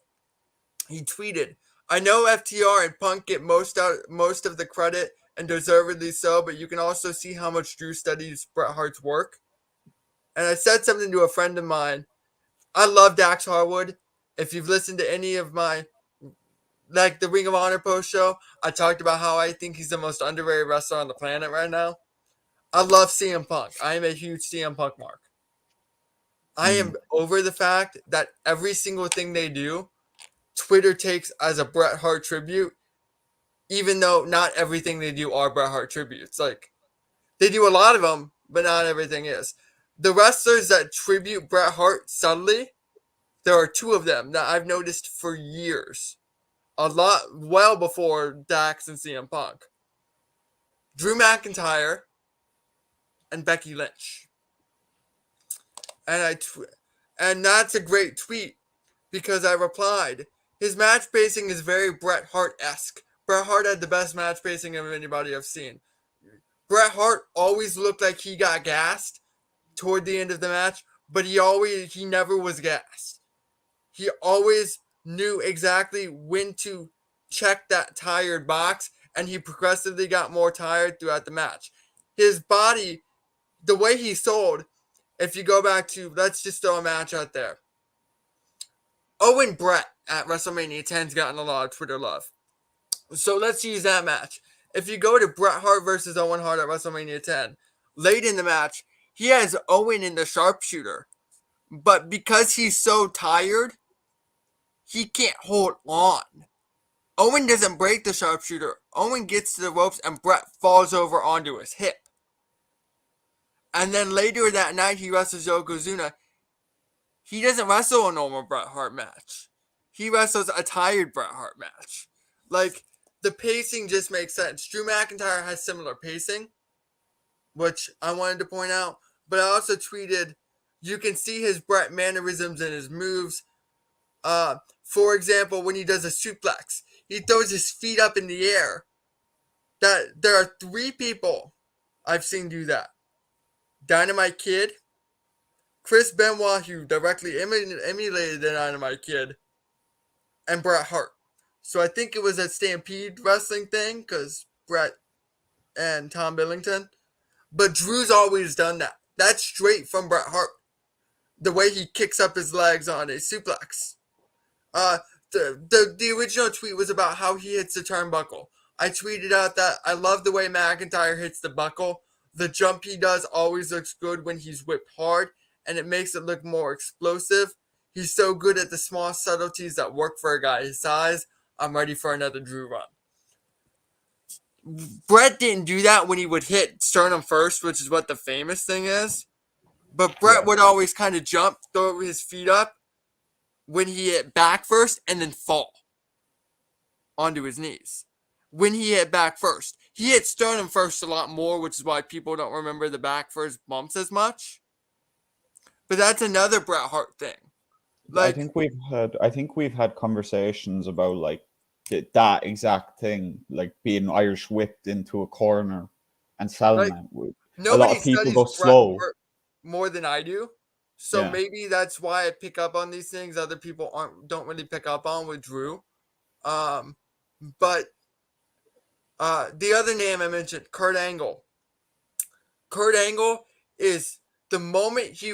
He tweeted, I know FTR and Punk get most of the credit, and deservedly so, but you can also see how much Drew studies Bret Hart's work. And I said something to a friend of mine. I love Dax Harwood. If you've listened to any of my, like the Ring of Honor post show, I talked about how I think he's the most underrated wrestler on the planet right now. I love CM Punk. I am a huge CM Punk mark. I am over the fact that every single thing they do, Twitter takes as a Bret Hart tribute, even though not everything they do are Bret Hart tributes. Like, they do a lot of them, but not everything is. The wrestlers that tribute Bret Hart subtly, there are 2 of them that I've noticed for years. A lot, well before Dax and CM Punk. Drew McIntyre and Becky Lynch. And that's a great tweet, because I replied, his match pacing is very Bret Hart-esque. Bret Hart had the best match pacing of anybody I've seen. Bret Hart always looked like he got gassed toward the end of the match, but he never was gassed. He always knew exactly when to check that tired box, and he progressively got more tired throughout the match. His body, the way he sold, if you go back to, let's just throw a match out there. Owen Brett at WrestleMania 10's gotten a lot of Twitter love. So let's use that match. If you go to Bret Hart versus Owen Hart at WrestleMania 10, late in the match, he has Owen in the sharpshooter. But because he's so tired, he can't hold on. Owen doesn't break the sharpshooter. Owen gets to the ropes and Bret falls over onto his hip. And then later that night, he wrestles Yokozuna. He doesn't wrestle a normal Bret Hart match. He wrestles a tired Bret Hart match. Like, the pacing just makes sense. Drew McIntyre has similar pacing, which I wanted to point out. But I also tweeted, you can see his Bret mannerisms and his moves. For example, when he does a suplex, he throws his feet up in the air. That there are 3 people I've seen do that. Dynamite Kid, Chris Benoit, who directly emulated the Dynamite Kid, and Bret Hart. So I think it was a Stampede Wrestling thing, because Bret and Tom Billington. But Drew's always done that. That's straight from Bret Hart. The way he kicks up his legs on a suplex. The original tweet was about how he hits the turnbuckle. I tweeted out that I love the way McIntyre hits the buckle. The jump he does always looks good when he's whipped hard, and it makes it look more explosive. He's so good at the small subtleties that work for a guy his size. I'm ready for another Drew run. Bret didn't do that when he would hit sternum first, which is what the famous thing is. But Bret would always kind of jump, throw his feet up when he hit back first, and then fall onto his knees. When he hit back first. He hit sternum first a lot more, which is why people don't remember the back first bumps as much. But that's another Bret Hart thing. Like, I think we've had conversations about like that exact thing, like being Irish whipped into a corner and selling it. A lot of people go slow more than I do. So maybe that's why I pick up on these things other people don't really pick up on with Drew. But the other name I mentioned, Kurt Angle. Kurt Angle is, the moment he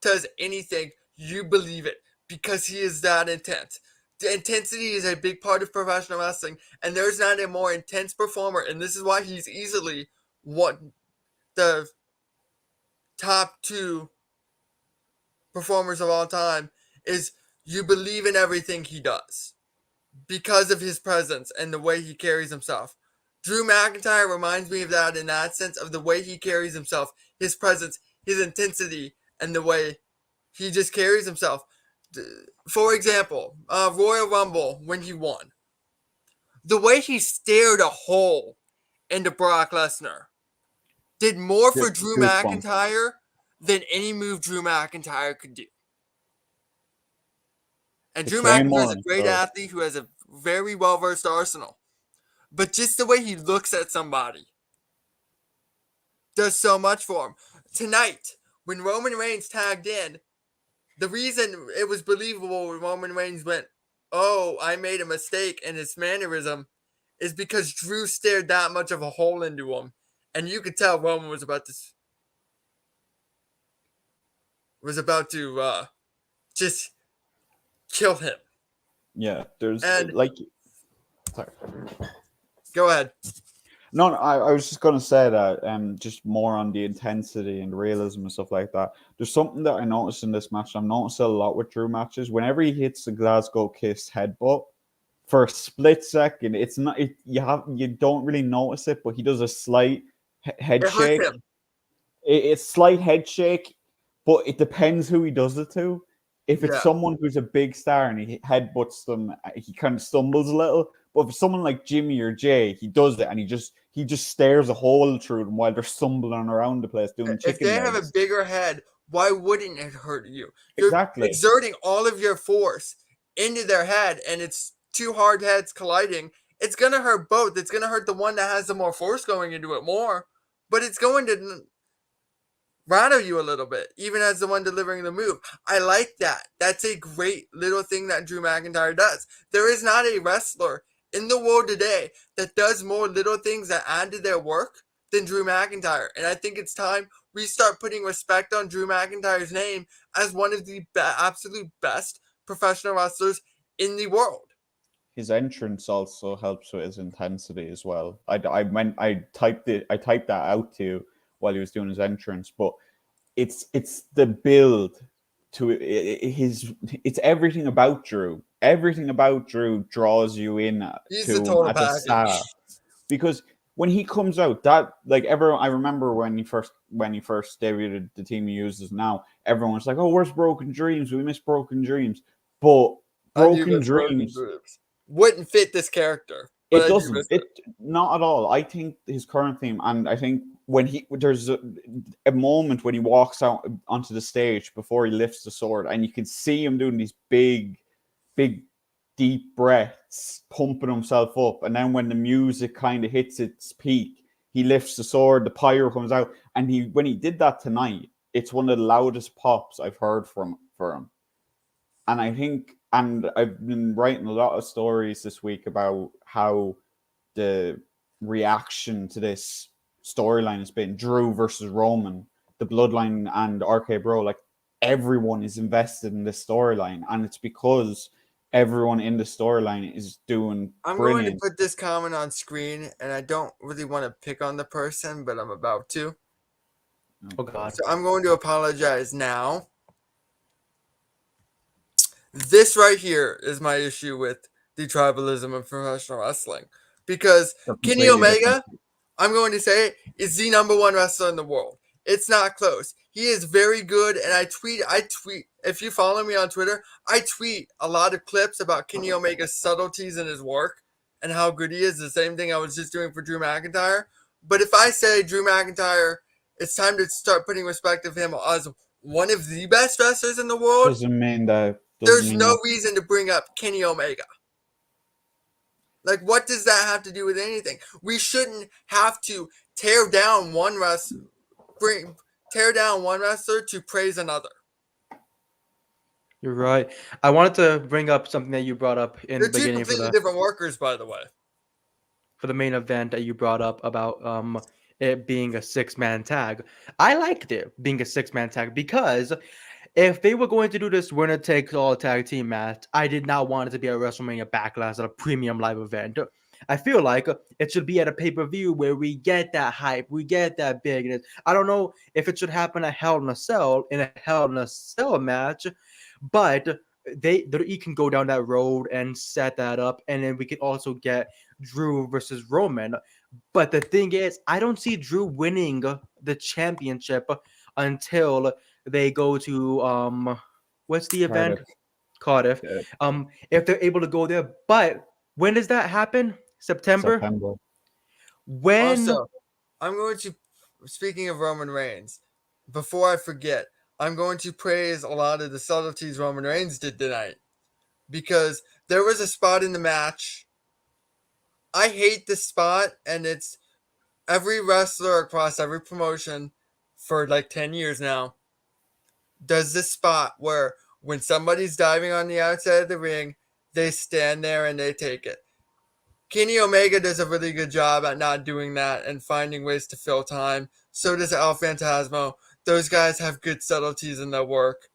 does anything, you believe it because he is that intense. The intensity is a big part of professional wrestling, and there's not a more intense performer, and this is why he's easily the top 2 performers of all time, is you believe in everything he does because of his presence and the way he carries himself. Drew McIntyre reminds me of that in that sense, of the way he carries himself, his presence, his intensity, and the way he just carries himself. For example, Royal Rumble when he won. The way he stared a hole into Brock Lesnar did more for Drew McIntyre than any move Drew McIntyre could do. And Drew McIntyre is a great athlete who has a very well-versed arsenal. But just the way he looks at somebody does so much for him. Tonight, when Roman Reigns tagged in, the reason it was believable when Roman Reigns went, "Oh, I made a mistake," in his mannerism, is because Drew stared that much of a hole into him. And you could tell Roman was about to just kill him. Yeah, there's sorry. Go ahead. No, I was just going to say that just more on the intensity and the realism and stuff like that. There's something that I noticed in this match. I've noticed a lot with Drew matches. Whenever he hits the Glasgow Kiss headbutt, for a split second, it's not you don't really notice it, but he does a slight head shake. It's slight head shake, but it depends who he does it to. If it's someone who's a big star and he headbutts them, he kind of stumbles a little. But if someone like Jimmy or Jay, he does it and he just stares a hole through them while they're stumbling around the place doing chicken If they legs. have a bigger head, why wouldn't it hurt you? Exactly. You're exerting all of your force into their head, and it's 2 hard heads colliding. It's going to hurt both. It's going to hurt the one that has the more force going into it more, but it's going to rattle you a little bit, even as the one delivering the move. I like that. That's a great little thing that Drew McIntyre does. There is not a wrestler in the world today that does more little things that add to their work than Drew McIntyre. And I think it's time we start putting respect on Drew McIntyre's name as one of the absolute best professional wrestlers in the world. his entrance also helps with his intensity as well. I typed that out to you while he was doing his entrance, but it's the build to his. It's everything about Drew. Everything about Drew draws you in He's to the him total as a package. star, because when he comes out, that like everyone, I remember when he first debuted the team he uses now, everyone was like, "Oh, where's Broken Dreams? We miss Broken Dreams." But I do Broken miss Broken Dreams, Dreams. Wouldn't fit this character, but it I do doesn't. miss It not at all. I think his current theme, and I think when there's a moment when he walks out onto the stage before he lifts the sword, and you can see him doing these big deep breaths, pumping himself up, and then when the music kind of hits its peak, he lifts the sword, the pyro comes out, and when he did that tonight, it's one of the loudest pops I've heard for him. And I think, and I've been writing a lot of stories this week about how the reaction to this storyline has been Drew versus Roman, the Bloodline and RK Bro. Like, everyone is invested in this storyline, and it's because everyone in the storyline is doing I'm brilliant. going to put this comment on screen, and I don't really want to pick on the person, but I'm about to. Oh God. So I'm going to apologize now. This right here is my issue with the tribalism of professional wrestling. Because They're Kenny completely Omega, different. I'm going to say it, is the number one wrestler in the world. It's not close. He is very good, and I tweet. If you follow me on Twitter, I tweet a lot of clips about Kenny Omega's subtleties in his work and how good he is. The same thing I was just doing for Drew McIntyre. But if I say Drew McIntyre, it's time to start putting respect of him as one of the best wrestlers in the world. Doesn't mean that. There's no reason to bring up Kenny Omega. Like, what does that have to do with anything? We shouldn't have to tear down one wrestler to praise another. You're right. I wanted to bring up something that you brought up in They're the two beginning completely different workers, by the way. for the main event that you brought up about it being a 6-man tag. I liked it being a 6-man tag because if they were going to do this winner takes all tag team match, I did not want it to be a WrestleMania Backlash at a premium live event. I feel like it should be at a pay-per-view where we get that hype, we get that bigness. I don't know if it should happen at Hell in a Cell match, but you can go down that road and set that up, and then we can also get Drew versus Roman. But the thing is, I don't see Drew winning the championship until they go to what's the event? Cardiff. Yeah. If they're able to go there. But when does that happen? September? When Also, I'm going to, speaking of Roman Reigns, before I forget, I'm going to praise a lot of the subtleties Roman Reigns did tonight. Because there was a spot in the match. I hate this spot, and it's every wrestler across every promotion for like 10 years now does this spot where when somebody's diving on the outside of the ring, they stand there and they take it. Kenny Omega does a really good job at not doing that and finding ways to fill time. So does El Phantasmo. Those guys have good subtleties in their work.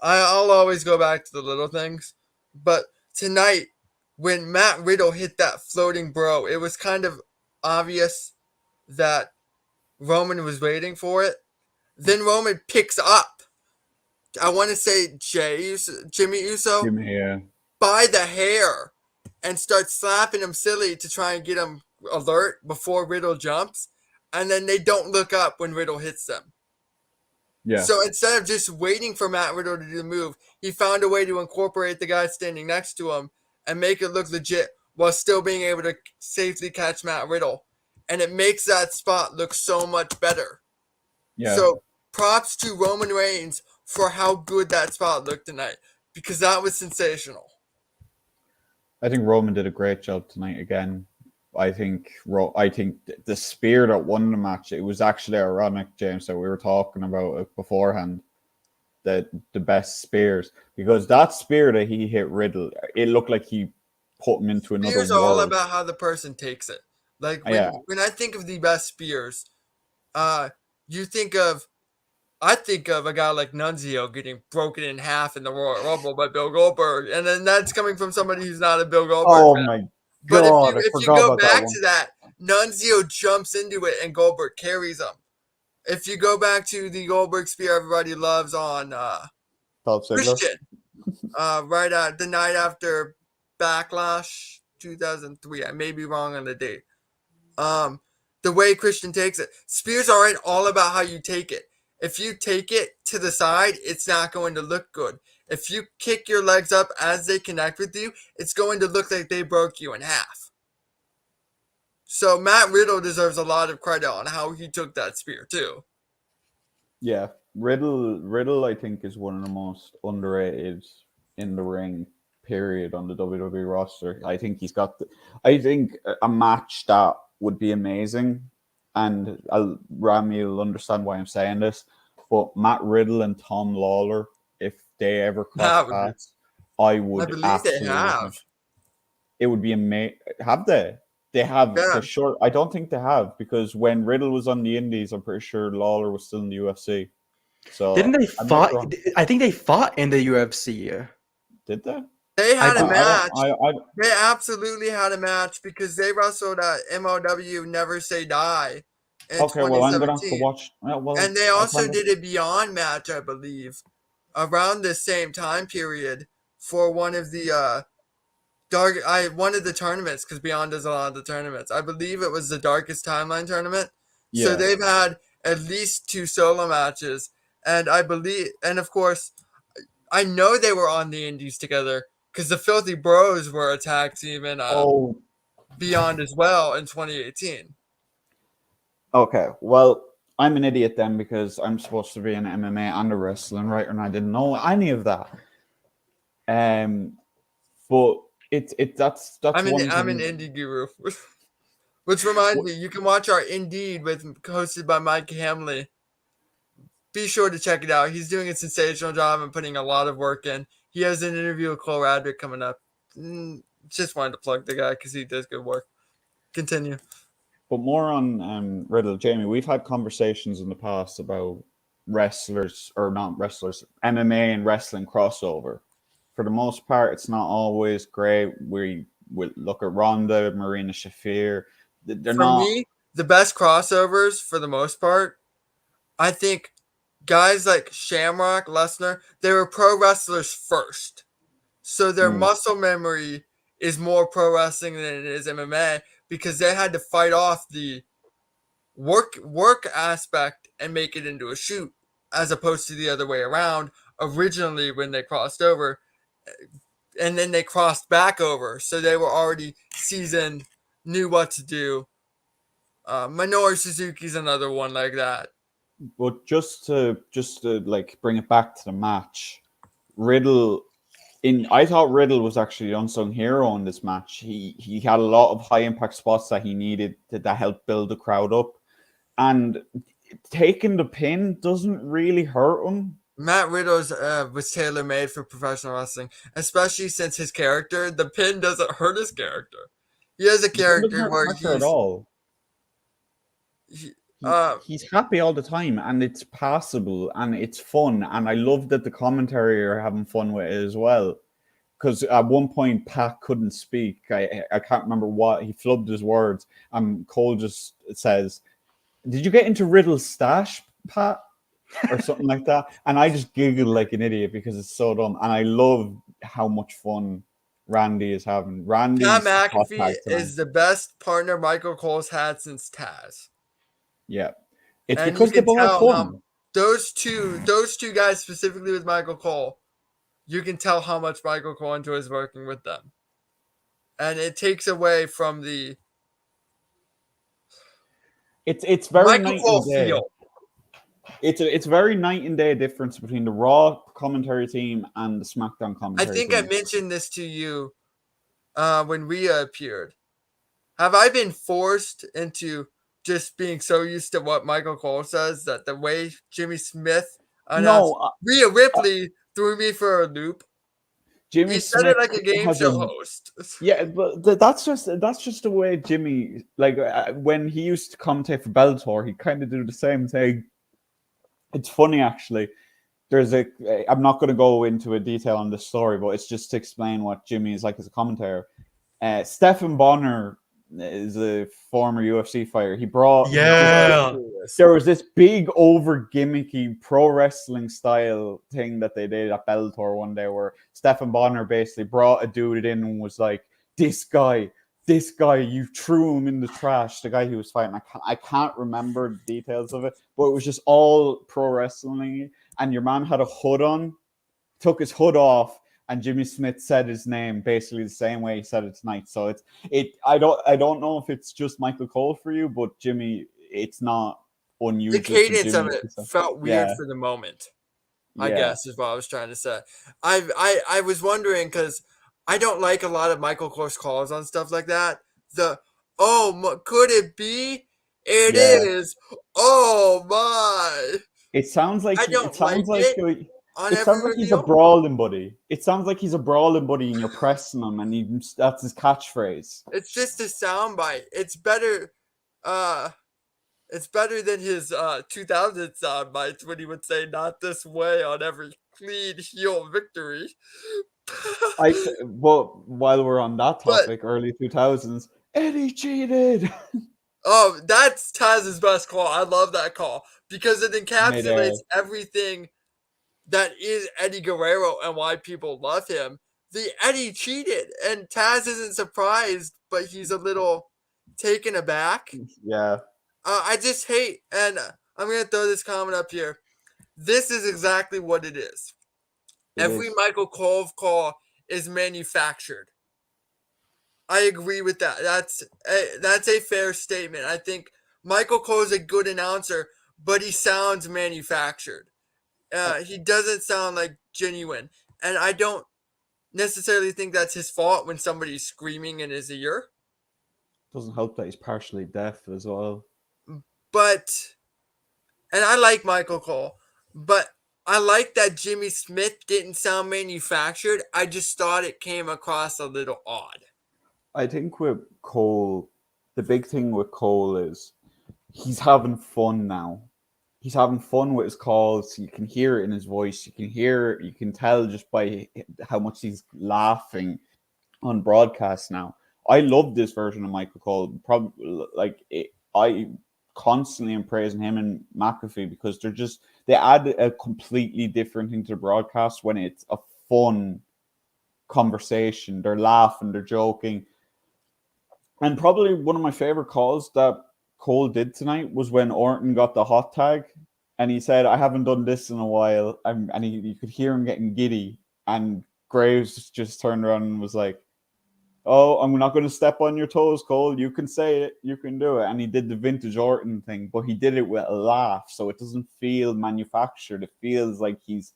I'll always go back to the little things. But tonight, when Matt Riddle hit that floating bro, it was kind of obvious that Roman was waiting for it. Then Roman picks up, I want to say Jimmy Uso, by the hair and starts slapping him silly to try and get him alert before Riddle jumps. And then they don't look up when Riddle hits them. Yeah. So instead of just waiting for Matt Riddle to do the move, he found a way to incorporate the guy standing next to him and make it look legit while still being able to safely catch Matt Riddle. And it makes that spot look so much better. Yeah. So props to Roman Reigns for how good that spot looked tonight, because that was sensational. I think Roman did a great job tonight again. I think the spear that won the match, it was actually ironic, James, that we were talking about it beforehand, that the best spears, because that spear that he hit Riddle, it looked like he put him into another world. Spears are all about how the person takes it. Like when I think of the best spears, you think of I think of a guy like Nunzio getting broken in half in the Royal Rumble by Bill Goldberg, and then that's coming from somebody who's not a Bill Goldberg Oh fan. my But god, I if you forgot go about that back one. to that, Nunzio jumps into it and Goldberg carries him. If you go back to the Goldberg spear everybody loves on Dolph Ziggler. Christian, right at the night after Backlash 2003, I may be wrong on the date. The way Christian takes it, spears aren't all about how you take it. If you take it to the side, it's not going to look good. If you kick your legs up as they connect with you, it's going to look like they broke you in half. So Matt Riddle deserves a lot of credit on how he took that spear too. Yeah, Riddle, I think, is one of the most underrated in the ring. Period on the WWE roster. I think he's got. I think a match that would be amazing, and Rami will understand why I'm saying this. But Matt Riddle and Tom Lawler, if they ever cross paths, I would believe absolutely. they have. It would be amazing. Have they? They have. Yeah. For sure. I don't think they have, because when Riddle was on the Indies, I'm pretty sure Lawler was still in the UFC. So Didn't they I might be fought? wrong. I think they fought in the UFC. Did they? They had a I match. don't- They absolutely had a match because they wrestled at MLW Never Say Die in Okay, well, I'm gonna have to 2017. watch. Well, And they I also kinda- did a Beyond match, I believe, around the same time period for one of the one of the tournaments, because Beyond does a lot of the tournaments. I believe it was the Darkest Timeline tournament. So Yeah. they've had at least 2 solo matches, and of course, I know they were on the Indies together because the Filthy Bros were a tag team in Oh, Beyond as well in 2018. okay. Well, I'm an idiot then, because I'm supposed to be an MMA and a wrestling writer, and I didn't know any of that. But that's I'm one an thing. indie guru. Which reminds me, you can watch our Indeed hosted by Mike Hamley. Be sure to check it out. He's doing a sensational job and putting a lot of work in. He has an interview with Cole Radrick coming up. Just wanted to plug the guy because he does good work. Continue. But more on Riddle, Jamie. We've had conversations in the past about wrestlers, or not wrestlers, MMA and wrestling crossover. For the most part, it's not always great. We look at Ronda, Marina Shafir. They're For not. me, the best crossovers for the most part, I think guys like Shamrock, Lesnar, they were pro wrestlers first. So their muscle memory is more pro wrestling than it is MMA, because they had to fight off the work aspect and make it into a shoot, as opposed to the other way around originally when they crossed over, and then they crossed back over, so they were already seasoned, knew what to do. Minoru Suzuki's another one like that. But just to like bring it back to the match, Riddle. I thought Riddle was actually the unsung hero in this match. He had a lot of high impact spots that he needed that helped build the crowd up, and taking the pin doesn't really hurt him. Matt Riddle's was tailor made for professional wrestling, especially since his character, the pin doesn't hurt his character. He has a character where at all. He's happy all the time, and it's passable, and it's fun, and I love that the commentary are having fun with it as well. Because at one point, Pat couldn't speak. I can't remember what, he flubbed his words, and Cole just says, "Did you get into Riddle's stash, Pat?" or something like that. And I just giggled like an idiot because it's so dumb, and I love how much fun Randy is having. Pat McAfee is the best partner Michael Cole's had since Taz. Yeah, it's and because they both have fun. Those two guys, specifically with Michael Cole, you can tell how much Michael Cole enjoys working with them, and it takes away from the. It's very Michael Cole feel. It's very night and day difference between the Raw commentary team and the SmackDown commentary team. I mentioned this to you when Rhea appeared. Have I been forced into just being so used to what Michael Cole says that the way Jimmy Smith announced Rhea Ripley threw me for a loop? Jimmy said Smith it like a game show host. Yeah, but that's just the way Jimmy, like when he used to commentate for Bellator, he kind of do the same thing. It's funny actually. I'm not going to go into a detail on this story, but it's just to explain what Jimmy is like as a commentator. Stephen Bonner is a former UFC fighter. He brought Yeah. there was this big over gimmicky pro wrestling style thing that they did at Bellator one day where Stephen Bonner basically brought a dude in and was like, this guy, you threw him in the trash. The guy he was fighting, I can't remember the details of it, but it was just all pro wrestling. And your man had a hood on, took his hood off, and Jimmy Smith said his name basically the same way he said it tonight. So I don't know if it's just Michael Cole for you, but Jimmy, it's not unusual. The cadence Jimmy of it felt weird for the moment. I guess is what I was trying to say. I was wondering because I don't like a lot of Michael Cole's calls on stuff like that. Could it be? It is. Oh my! It sounds like I don't like it. It sounds like he's a brawling buddy. It sounds like he's a brawling buddy, and you're pressing him, and that's his catchphrase. It's just a soundbite. It's better. It's better than his 2000 sound bites when he would say "not this way" on every clean heel victory. But while we're on that topic, early 2000s, Eddie cheated. Oh, that's Taz's best call. I love that call because it encapsulates everything that is Eddie Guerrero and why people love him. The Eddie cheated, and Taz isn't surprised, but he's a little taken aback. Yeah. I just hate, and I'm going to throw this comment up here. This is exactly what it is. Every Michael Cole call is manufactured. I agree with that. That's a fair statement. I think Michael Cole is a good announcer, but he sounds manufactured. He doesn't sound like genuine, and I don't necessarily think that's his fault when somebody's screaming in his ear. Doesn't help that he's partially deaf as well. But, and I like Michael Cole, but I like that Jimmy Smith didn't sound manufactured. I just thought it came across a little odd. I think with Cole, the big thing with Cole is he's having fun now. He's having fun with his calls. You can hear it in his voice. You can tell just by how much he's laughing on broadcast now. I love this version of Michael Cole. I constantly am praising him and McAfee because they add a completely different thing to the broadcast when it's a fun conversation. They're laughing, they're joking. And probably one of my favorite calls that Cole did tonight was when Orton got the hot tag and he said, I haven't done this in a while. And you could hear him getting giddy. And Graves just turned around and was like, oh, I'm not going to step on your toes, Cole. You can say it. You can do it. And he did the vintage Orton thing, but he did it with a laugh. So it doesn't feel manufactured. It feels like he's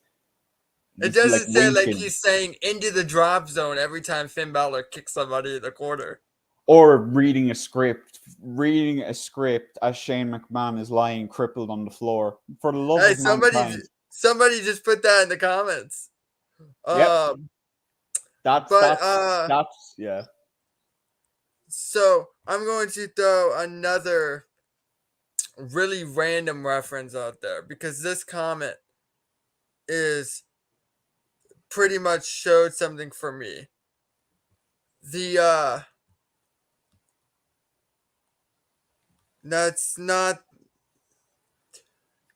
it doesn't sound like he's saying into the drop zone every time Finn Balor kicks somebody in the corner. Or reading a script as Shane McMahon is lying crippled on the floor. For the love of mankind. Somebody just put that in the comments. Yep. That's yeah. So I'm going to throw another really random reference out there because this comment is pretty much showed something for me. That's not.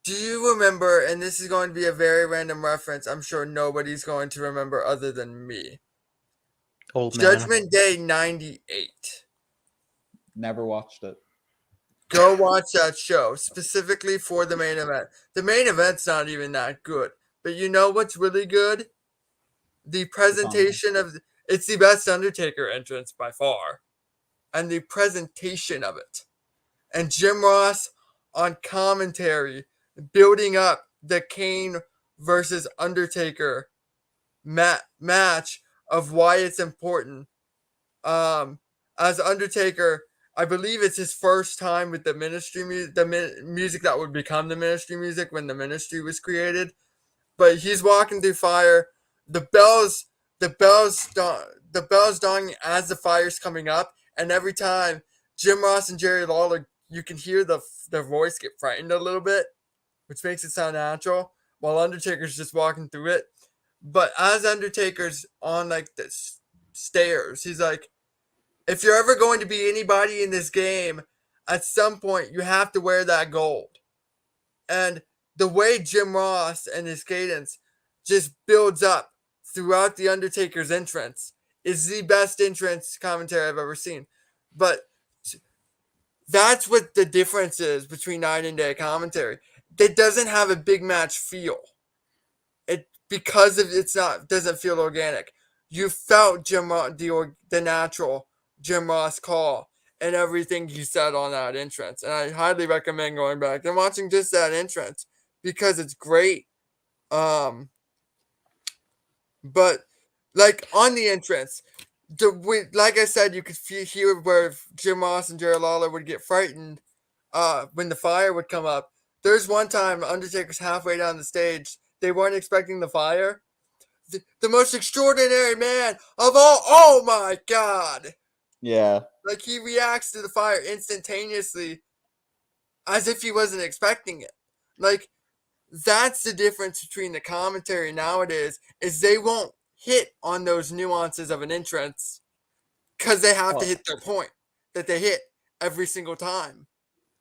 Do you remember, and this is going to be a very random reference, I'm sure nobody's going to remember other than me. Old man. Judgment Day 98. Never watched it. Go watch that show, specifically for the main event. The main event's not even that good. But you know what's really good? The presentation of... It's the best Undertaker entrance by far. And the presentation of it. And Jim Ross on commentary building up the Kane versus Undertaker match of why it's important. As Undertaker, I believe it's his first time with the Ministry music, music that would become the Ministry music when the Ministry was created. But he's walking through fire. The bells donging as the fire's coming up, and every time Jim Ross and Jerry Lawler, you can hear their voice get frightened a little bit, which makes it sound natural, while Undertaker's just walking through it. But as Undertaker's on like the stairs, he's like, if you're ever going to be anybody in this game, at some point you have to wear that gold. And the way Jim Ross and his cadence just builds up throughout the Undertaker's entrance is the best entrance commentary I've ever seen. But that's what the difference is between night and day commentary. It doesn't have a big match feel. It because of it's not doesn't feel organic. You felt the natural Jim Ross call and everything he said on that entrance. And I highly recommend going back and watching just that entrance because it's great. But like on the entrance, like I said, you could hear where Jim Ross and Jerry Lawler would get frightened when the fire would come up. There's one time Undertaker's halfway down the stage. They weren't expecting the fire. The most extraordinary man of all. Oh my God. Yeah. Like he reacts to the fire instantaneously as if he wasn't expecting it. Like that's the difference between the commentary nowadays is they won't hit on those nuances of an entrance because they have to hit their point that they hit every single time.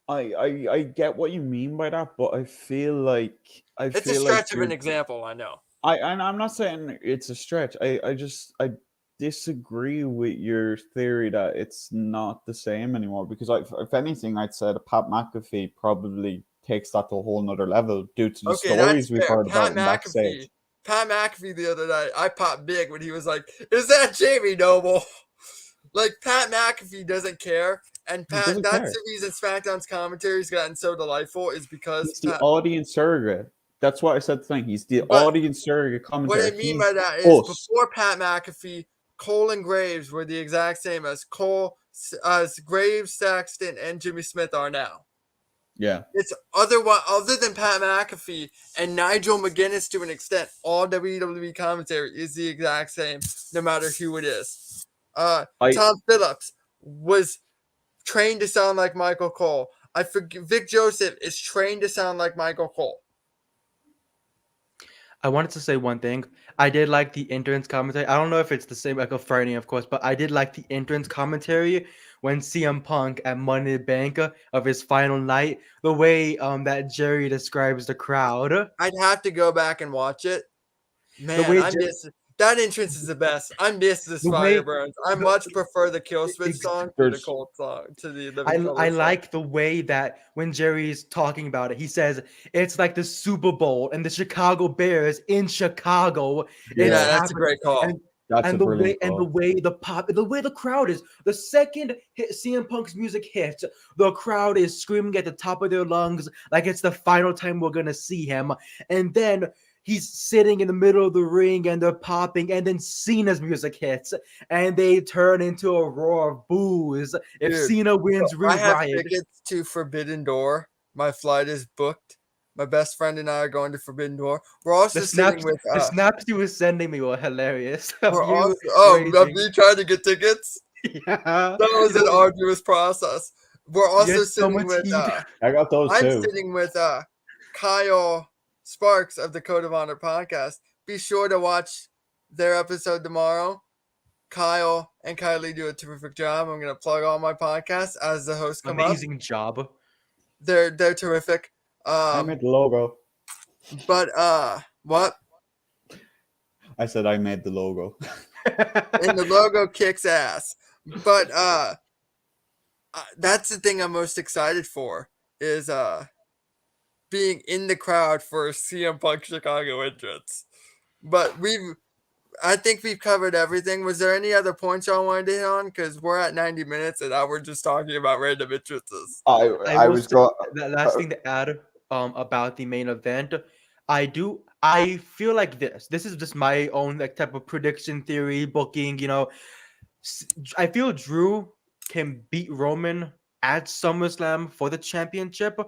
I get what you mean by that, but I feel like it's a stretch of an example. I know. I'm not saying it's a stretch. I disagree with your theory that it's not the same anymore because if anything, I'd say that Pat McAfee probably takes that to a whole nother level due to the stories we've heard about him backstage. Pat McAfee the other night, I popped big when he was like, "Is that Jamie Noble?" Like Pat McAfee doesn't care. And that's the reason SmackDown's commentary's gotten so delightful is because he's the audience surrogate. That's what I said. He's the audience surrogate commentary. What I mean by that is before Pat McAfee, Cole and Graves were the exact same as Graves, Saxton, and Jimmy Smith are now. Yeah, it's other than Pat McAfee and Nigel McGuinness to an extent. All WWE commentary is the exact same, no matter who it is. Tom Phillips was trained to sound like Michael Cole. Vic Joseph is trained to sound like Michael Cole. I wanted to say one thing. I did like the entrance commentary. I don't know if it's the same like a Friday, of course, but I did like the entrance commentary when CM Punk at Money in the Bank of his final night. The way that Jerry describes the crowd. I'd have to go back and watch it. Man, that entrance is the best. I miss this Fire Burns. I much prefer the Kill Switch song to the Colt song. I like the way that when Jerry's talking about it, he says it's like the Super Bowl and the Chicago Bears in Chicago. Yeah, that's a great call. The way the crowd is. The second CM Punk's music hits, the crowd is screaming at the top of their lungs like it's the final time we're gonna see him. And then he's sitting in the middle of the ring and they're popping, and then Cena's music hits and they turn into a roar of boos. If Cena wins, I have tickets to Forbidden Door. My flight is booked. My best friend and I are going to Forbidden Door. We're also sitting with the snaps you were sending me were hilarious. Of me trying to get tickets. Yeah, that was an arduous process. We're also sitting with. I got those too. I'm sitting with Kyle Sparks of the Code of Honor podcast. Be sure to watch their episode tomorrow. Kyle and Kylie do a terrific job. I'm going to plug all my podcasts as the hosts come Amazing job. They're terrific. I made the logo. But what? I said I made the logo. And the logo kicks ass. But that's the thing I'm most excited for is being in the crowd for a CM Punk Chicago entrance. But I think we've covered everything. Was there any other points y'all wanted to hit on? Because we're at 90 minutes and now we're just talking about random entrances. I was going. The last thing to add about the main event, I feel like this is just my own like type of prediction theory booking. You know, I feel Drew can beat Roman at SummerSlam for the championship,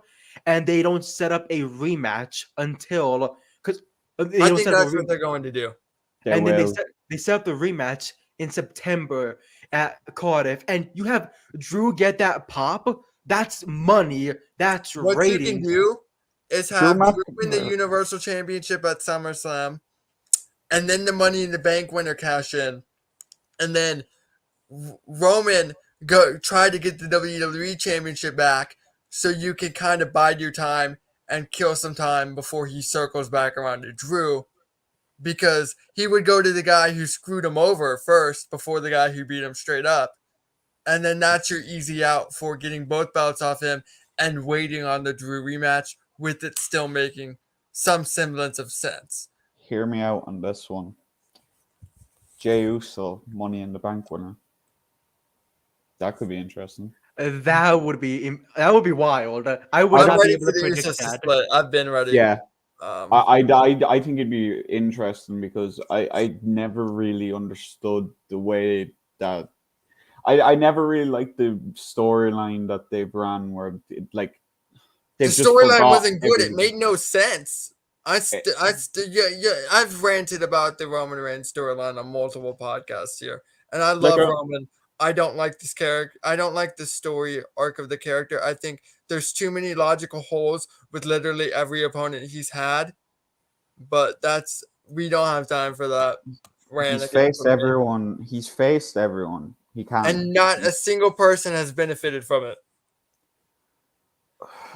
and they don't set up a rematch until I think that's what they're going to do. Then they set up the rematch in September at Cardiff, and you have Drew get that pop. That's money. That's ratings. What you can do is Drew have Mac- Drew win the Universal Championship at SummerSlam, and then the Money in the Bank winner cash in, and then Roman go try to get the WWE Championship back, so you can kind of bide your time and kill some time before he circles back around to Drew, because he would go to the guy who screwed him over first before the guy who beat him straight up, and then that's your easy out for getting both belts off him and waiting on the Drew rematch, with it still making some semblance of sense. Hear me out on this one. Jey Uso, Money in the Bank winner. That could be interesting. That would be wild. I would I'm not be ready able for to the predict Usos to that. split. I've been ready. Yeah, Um, I think it'd be interesting because I never really understood the way that I never really liked the storyline that they've ran where the they've just storyline forgot wasn't good. It everything. made no sense. I've ranted about the Roman Reigns storyline on multiple podcasts here, and I love Roman. I don't like this character. I don't like the story arc of the character. I think there's too many logical holes with literally every opponent he's had. But we don't have time for that. He's faced everyone. He's faced everyone. He can't. And not a single person has benefited from it.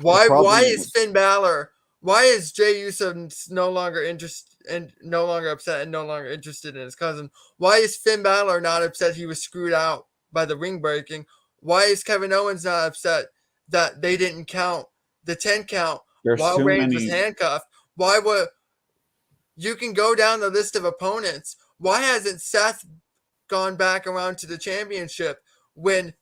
Why is Finn Balor? Why is Jey Uso no longer interested and no longer upset and no longer interested in his cousin? Why is Finn Balor not upset he was screwed out by the ring breaking? Why is Kevin Owens not upset that they didn't count the 10 count while Reigns was handcuffed? Why would you can go down the list of opponents? Why hasn't Seth gone back around to the championship when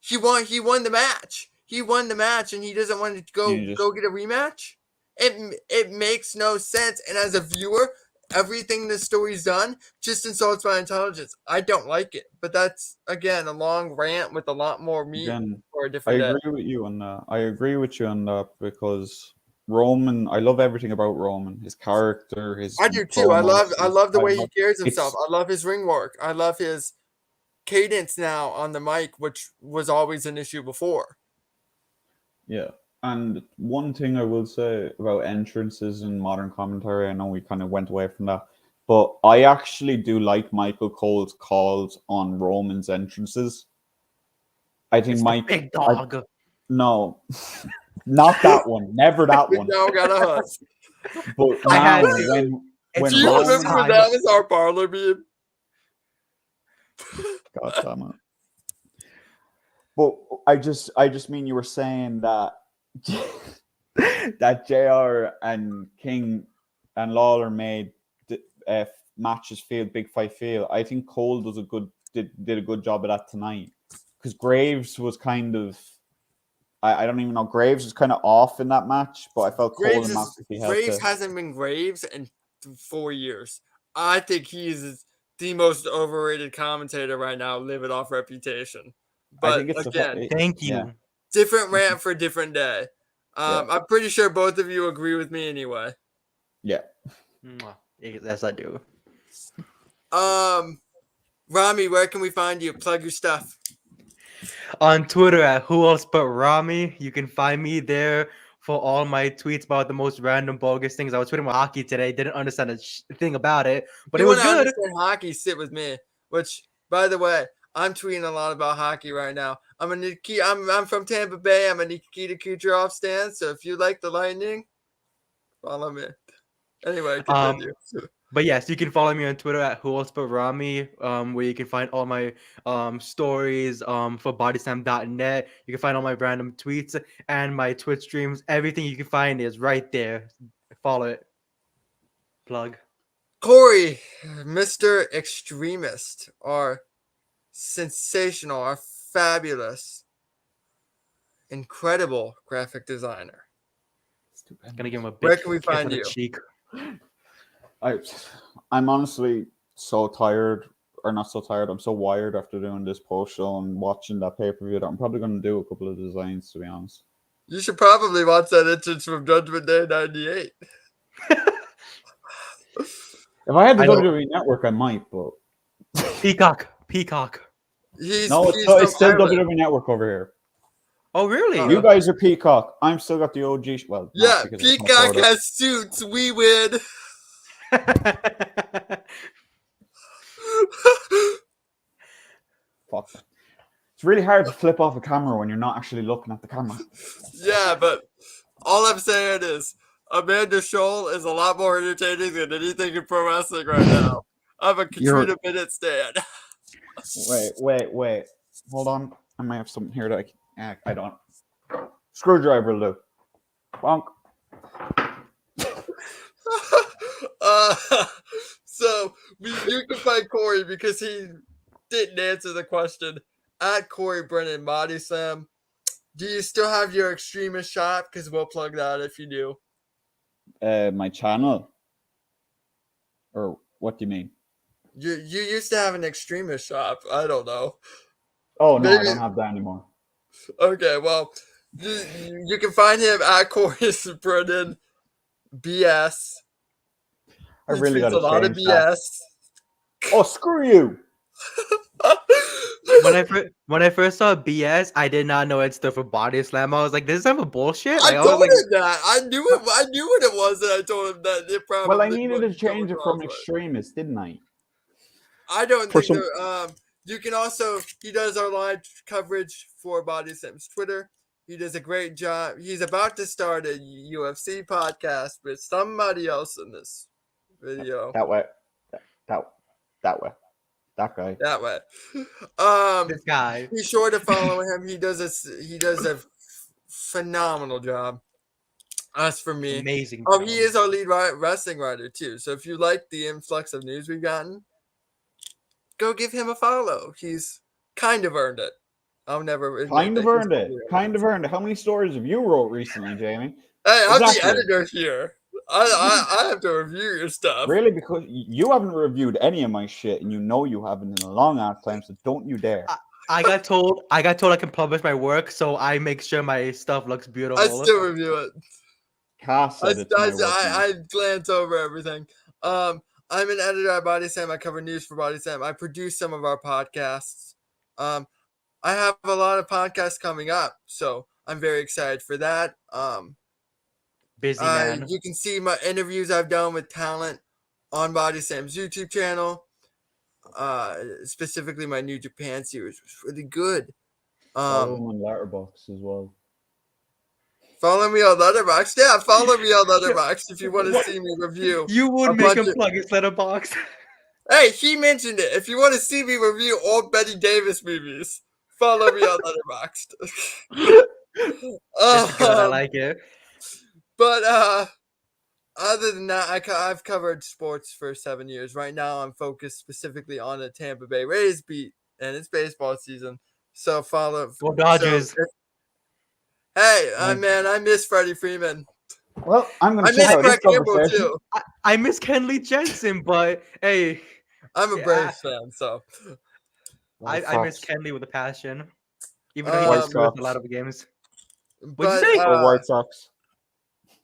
he won the match? He won the match and he doesn't want to go get a rematch? It makes no sense. And as a viewer, everything this story's done just insults my intelligence. I don't like it. But that's, again, a long rant with a lot more meat for a different day. I agree with you on that. I agree with you on that because Roman, I love everything about Roman. His character, his I do too. I love the way he carries himself. I love his ring work. I love his cadence now on the mic, which was always an issue before. Yeah. And one thing I will say about entrances in modern commentary, I know we kind of went away from that, but I actually do like Michael Cole's calls on Roman's entrances. I think big dog. No, not that one. Never that one. No, got a huss. But I had now, to. when Do you remember when that was our parlor meme? God damn it. But I just mean you were saying that that JR and King and Lawler made matches feel big fight feel. I think Cole did a good job of that tonight because Graves was kind of I don't even know. Graves was kind of off in that match, but I felt Cole and McAfee helped. Graves hasn't been Graves in 4 years. I think he's the most overrated commentator right now, living off reputation. But again, thank you. Yeah. Different rant for a different day. I'm pretty sure both of you agree with me anyway. Yeah. Yes, I do. Rami, where can we find you? Plug your stuff. On Twitter at Who Else But Rami. You can find me there for all my tweets about the most random bogus things. I was tweeting about hockey today. Didn't understand a thing about it, but it was good. Hockey, sit with me. Which, by the way, I'm tweeting a lot about hockey right now. I'm from Tampa Bay. I'm a Nikita Kucherov stan. So if you like the Lightning, follow me. Anyway, continue. But yes, you can follow me on Twitter at Who Else But Rami, where you can find all my stories for Bodyslam.net. You can find all my random tweets and my Twitch streams. Everything you can find is right there. Follow it. Plug. Corey, Mr. Extremist, our sensational, our fabulous, incredible graphic designer. Gonna give him a big Where can we find you? Cheek. I'm honestly so tired, or not so tired. I'm so wired after doing this post show and watching that pay-per-view that I'm probably going to do a couple of designs, to be honest. You should probably watch that entrance from Judgment Day 98. If I had the WWE Network, I might, but Peacock. It's still WWE Network over here. Oh, really? Oh. You guys are Peacock. I'm still got the OG. Well, not Yeah, because I can Peacock afford it. has suits. We win. Fuck. It's really hard to flip off a camera when you're not actually looking at the camera. Yeah, but all I'm saying is Amanda Scholl is a lot more entertaining than anything in pro wrestling right now. I'm a Katrina Bennett stan. Wait. Hold on. I might have something here that I don't. Screwdriver will do. Bonk. So you can find Corey because he didn't answer the question at Corey Brennan Bodyslam. Do you still have your Extremist shop? Because we'll plug that if you do. My channel. Or what do you mean? You used to have an Extremist shop. I don't know. Oh no, I Maybe- don't have that anymore. Okay, well, you can find him at Corey Brennan BS. I really got a lot of change that. BS. Oh, screw you! When I first saw BS, I did not know it stood for Body Slam. I was like, "This is some bullshit." I Like, I was told like, him that. I knew what it was, and I told him that it probably. Well, I needed to wouldn't come change it across from right. extremist, didn't I? I don't For think you can also. He does our live coverage for Bodyslam's Twitter. He does a great job. He's about to start a UFC podcast with somebody else in this video. That way. That way. That guy. That way. this guy. Be sure to follow him. He does a phenomenal job. As for me, Amazing. oh, he is our lead wrestling writer too. So if you like the influx of news we've gotten, go give him a follow. He's kind of earned it. I'll never admit Kind of that he's earned it. fully Kind of earned it. How many stories have you wrote recently, Jamie? Hey, I'm Exactly. the editor here. I have to review your stuff. Really? Because you haven't reviewed any of my shit, and you know you haven't in a long ass time. So don't you dare. I got told I can publish my work, so I make sure my stuff looks beautiful. I still review it. Cass said it's my work now. I glance over everything. I'm an editor at Bodyslam. I cover news for Bodyslam. I produce some of our podcasts. I have a lot of podcasts coming up, so I'm very excited for that. Busy man. You can see my interviews I've done with talent on Bodyslam's YouTube channel. Specifically, my New Japan series was really good. Follow him on Letterboxd as well. Follow me on Letterboxd. Yeah, follow me on Letterboxd if you want to see me review. You would a make bunch him of- plug his letterbox. Hey, he mentioned it. If you want to see me review old Betty Davis movies, follow me on Letterboxd. It's good. I like it. But other than that, I've covered sports for 7 years. Right now, I'm focused specifically on the Tampa Bay Rays beat, and it's baseball season. So follow. Go Dodgers. Hey, man, I miss Freddie Freeman. Well, I'm going I to miss check out Craig this Campbell conversation. too. I miss Kenley Jensen, but hey, I'm a Yeah. Braves fan, so I miss Kenley with a passion. Even though he White doesn't miss Sox. a lot of games. What'd but you say? Or White Sox.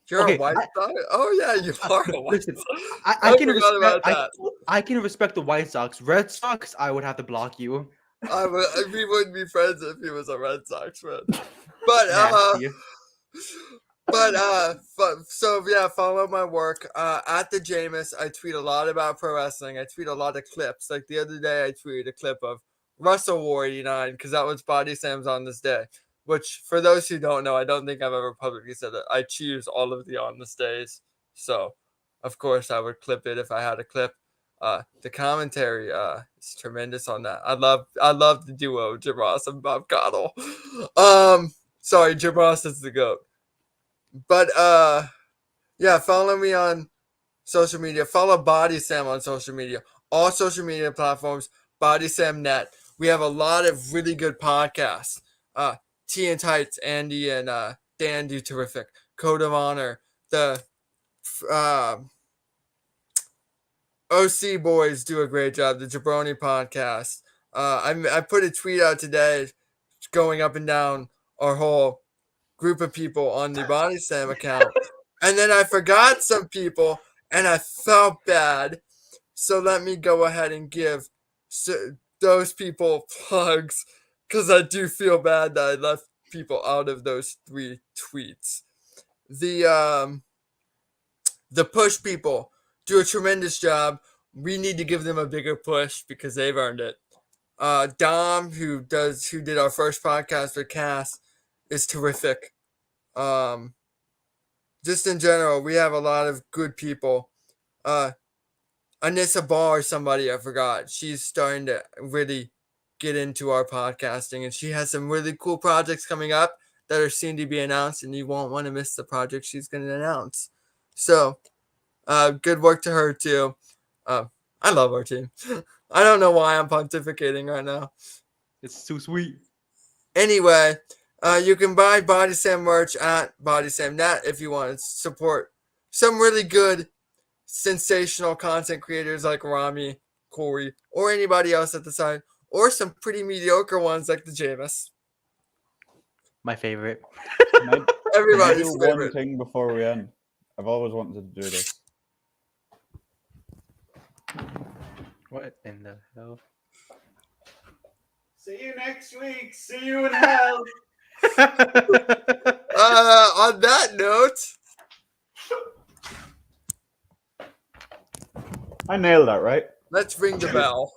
you're Okay, a White Sox. Oh yeah, you are a White Listen, Sox. I can forgot about respect. that. I can respect the White Sox. Red Sox, I would have to block you. We wouldn't be friends if he was a Red Sox fan. But Nasty. so yeah, follow my work at the Jameus. I tweet a lot about pro wrestling. I tweet a lot of clips. Like the other day, I tweeted a clip of Wrestle War 89 because that was Bodyslam's on this day. Which, for those who don't know, I don't think I've ever publicly said that I choose all of the on this days. So, of course, I would clip it if I had a clip. The commentary is tremendous on that. I love the duo Jim Ross and Bob Cottle. Sorry, Jim Ross is the GOAT. But yeah, follow me on social media. Follow Bodyslam on social media. All social media platforms, Bodyslam.net. We have a lot of really good podcasts. T and Tights, Andy and Dan do terrific. Code of Honor, the OC boys do a great job. The Jabroni podcast. I put a tweet out today going up and down our whole group of people on the Bodyslam account. And then I forgot some people and I felt bad. So let me go ahead and give those people plugs because I do feel bad that I left people out of those 3 tweets. The push people do a tremendous job. We need to give them a bigger push because they've earned it. Dom, who did our first podcast with Cass, is terrific. Just in general, we have a lot of good people. Anissa Barr, somebody I forgot. She's starting to really get into our podcasting, and she has some really cool projects coming up that are soon to be announced, and you won't want to miss the project she's going to announce. So, good work to her too. I love our team. I don't know why I'm pontificating right now. It's too sweet. Anyway, you can buy Bodyslam merch at Bodyslam.net if you want to support some really good, sensational content creators like Rami, Corey, or anybody else at the side, or some pretty mediocre ones like the Jameus. My favorite. Can I Everybody's do one favorite. thing before we end? I've always wanted to do this. What in the hell? See you next week. See you in hell. On that note, I nailed that, right? let's ring the bell.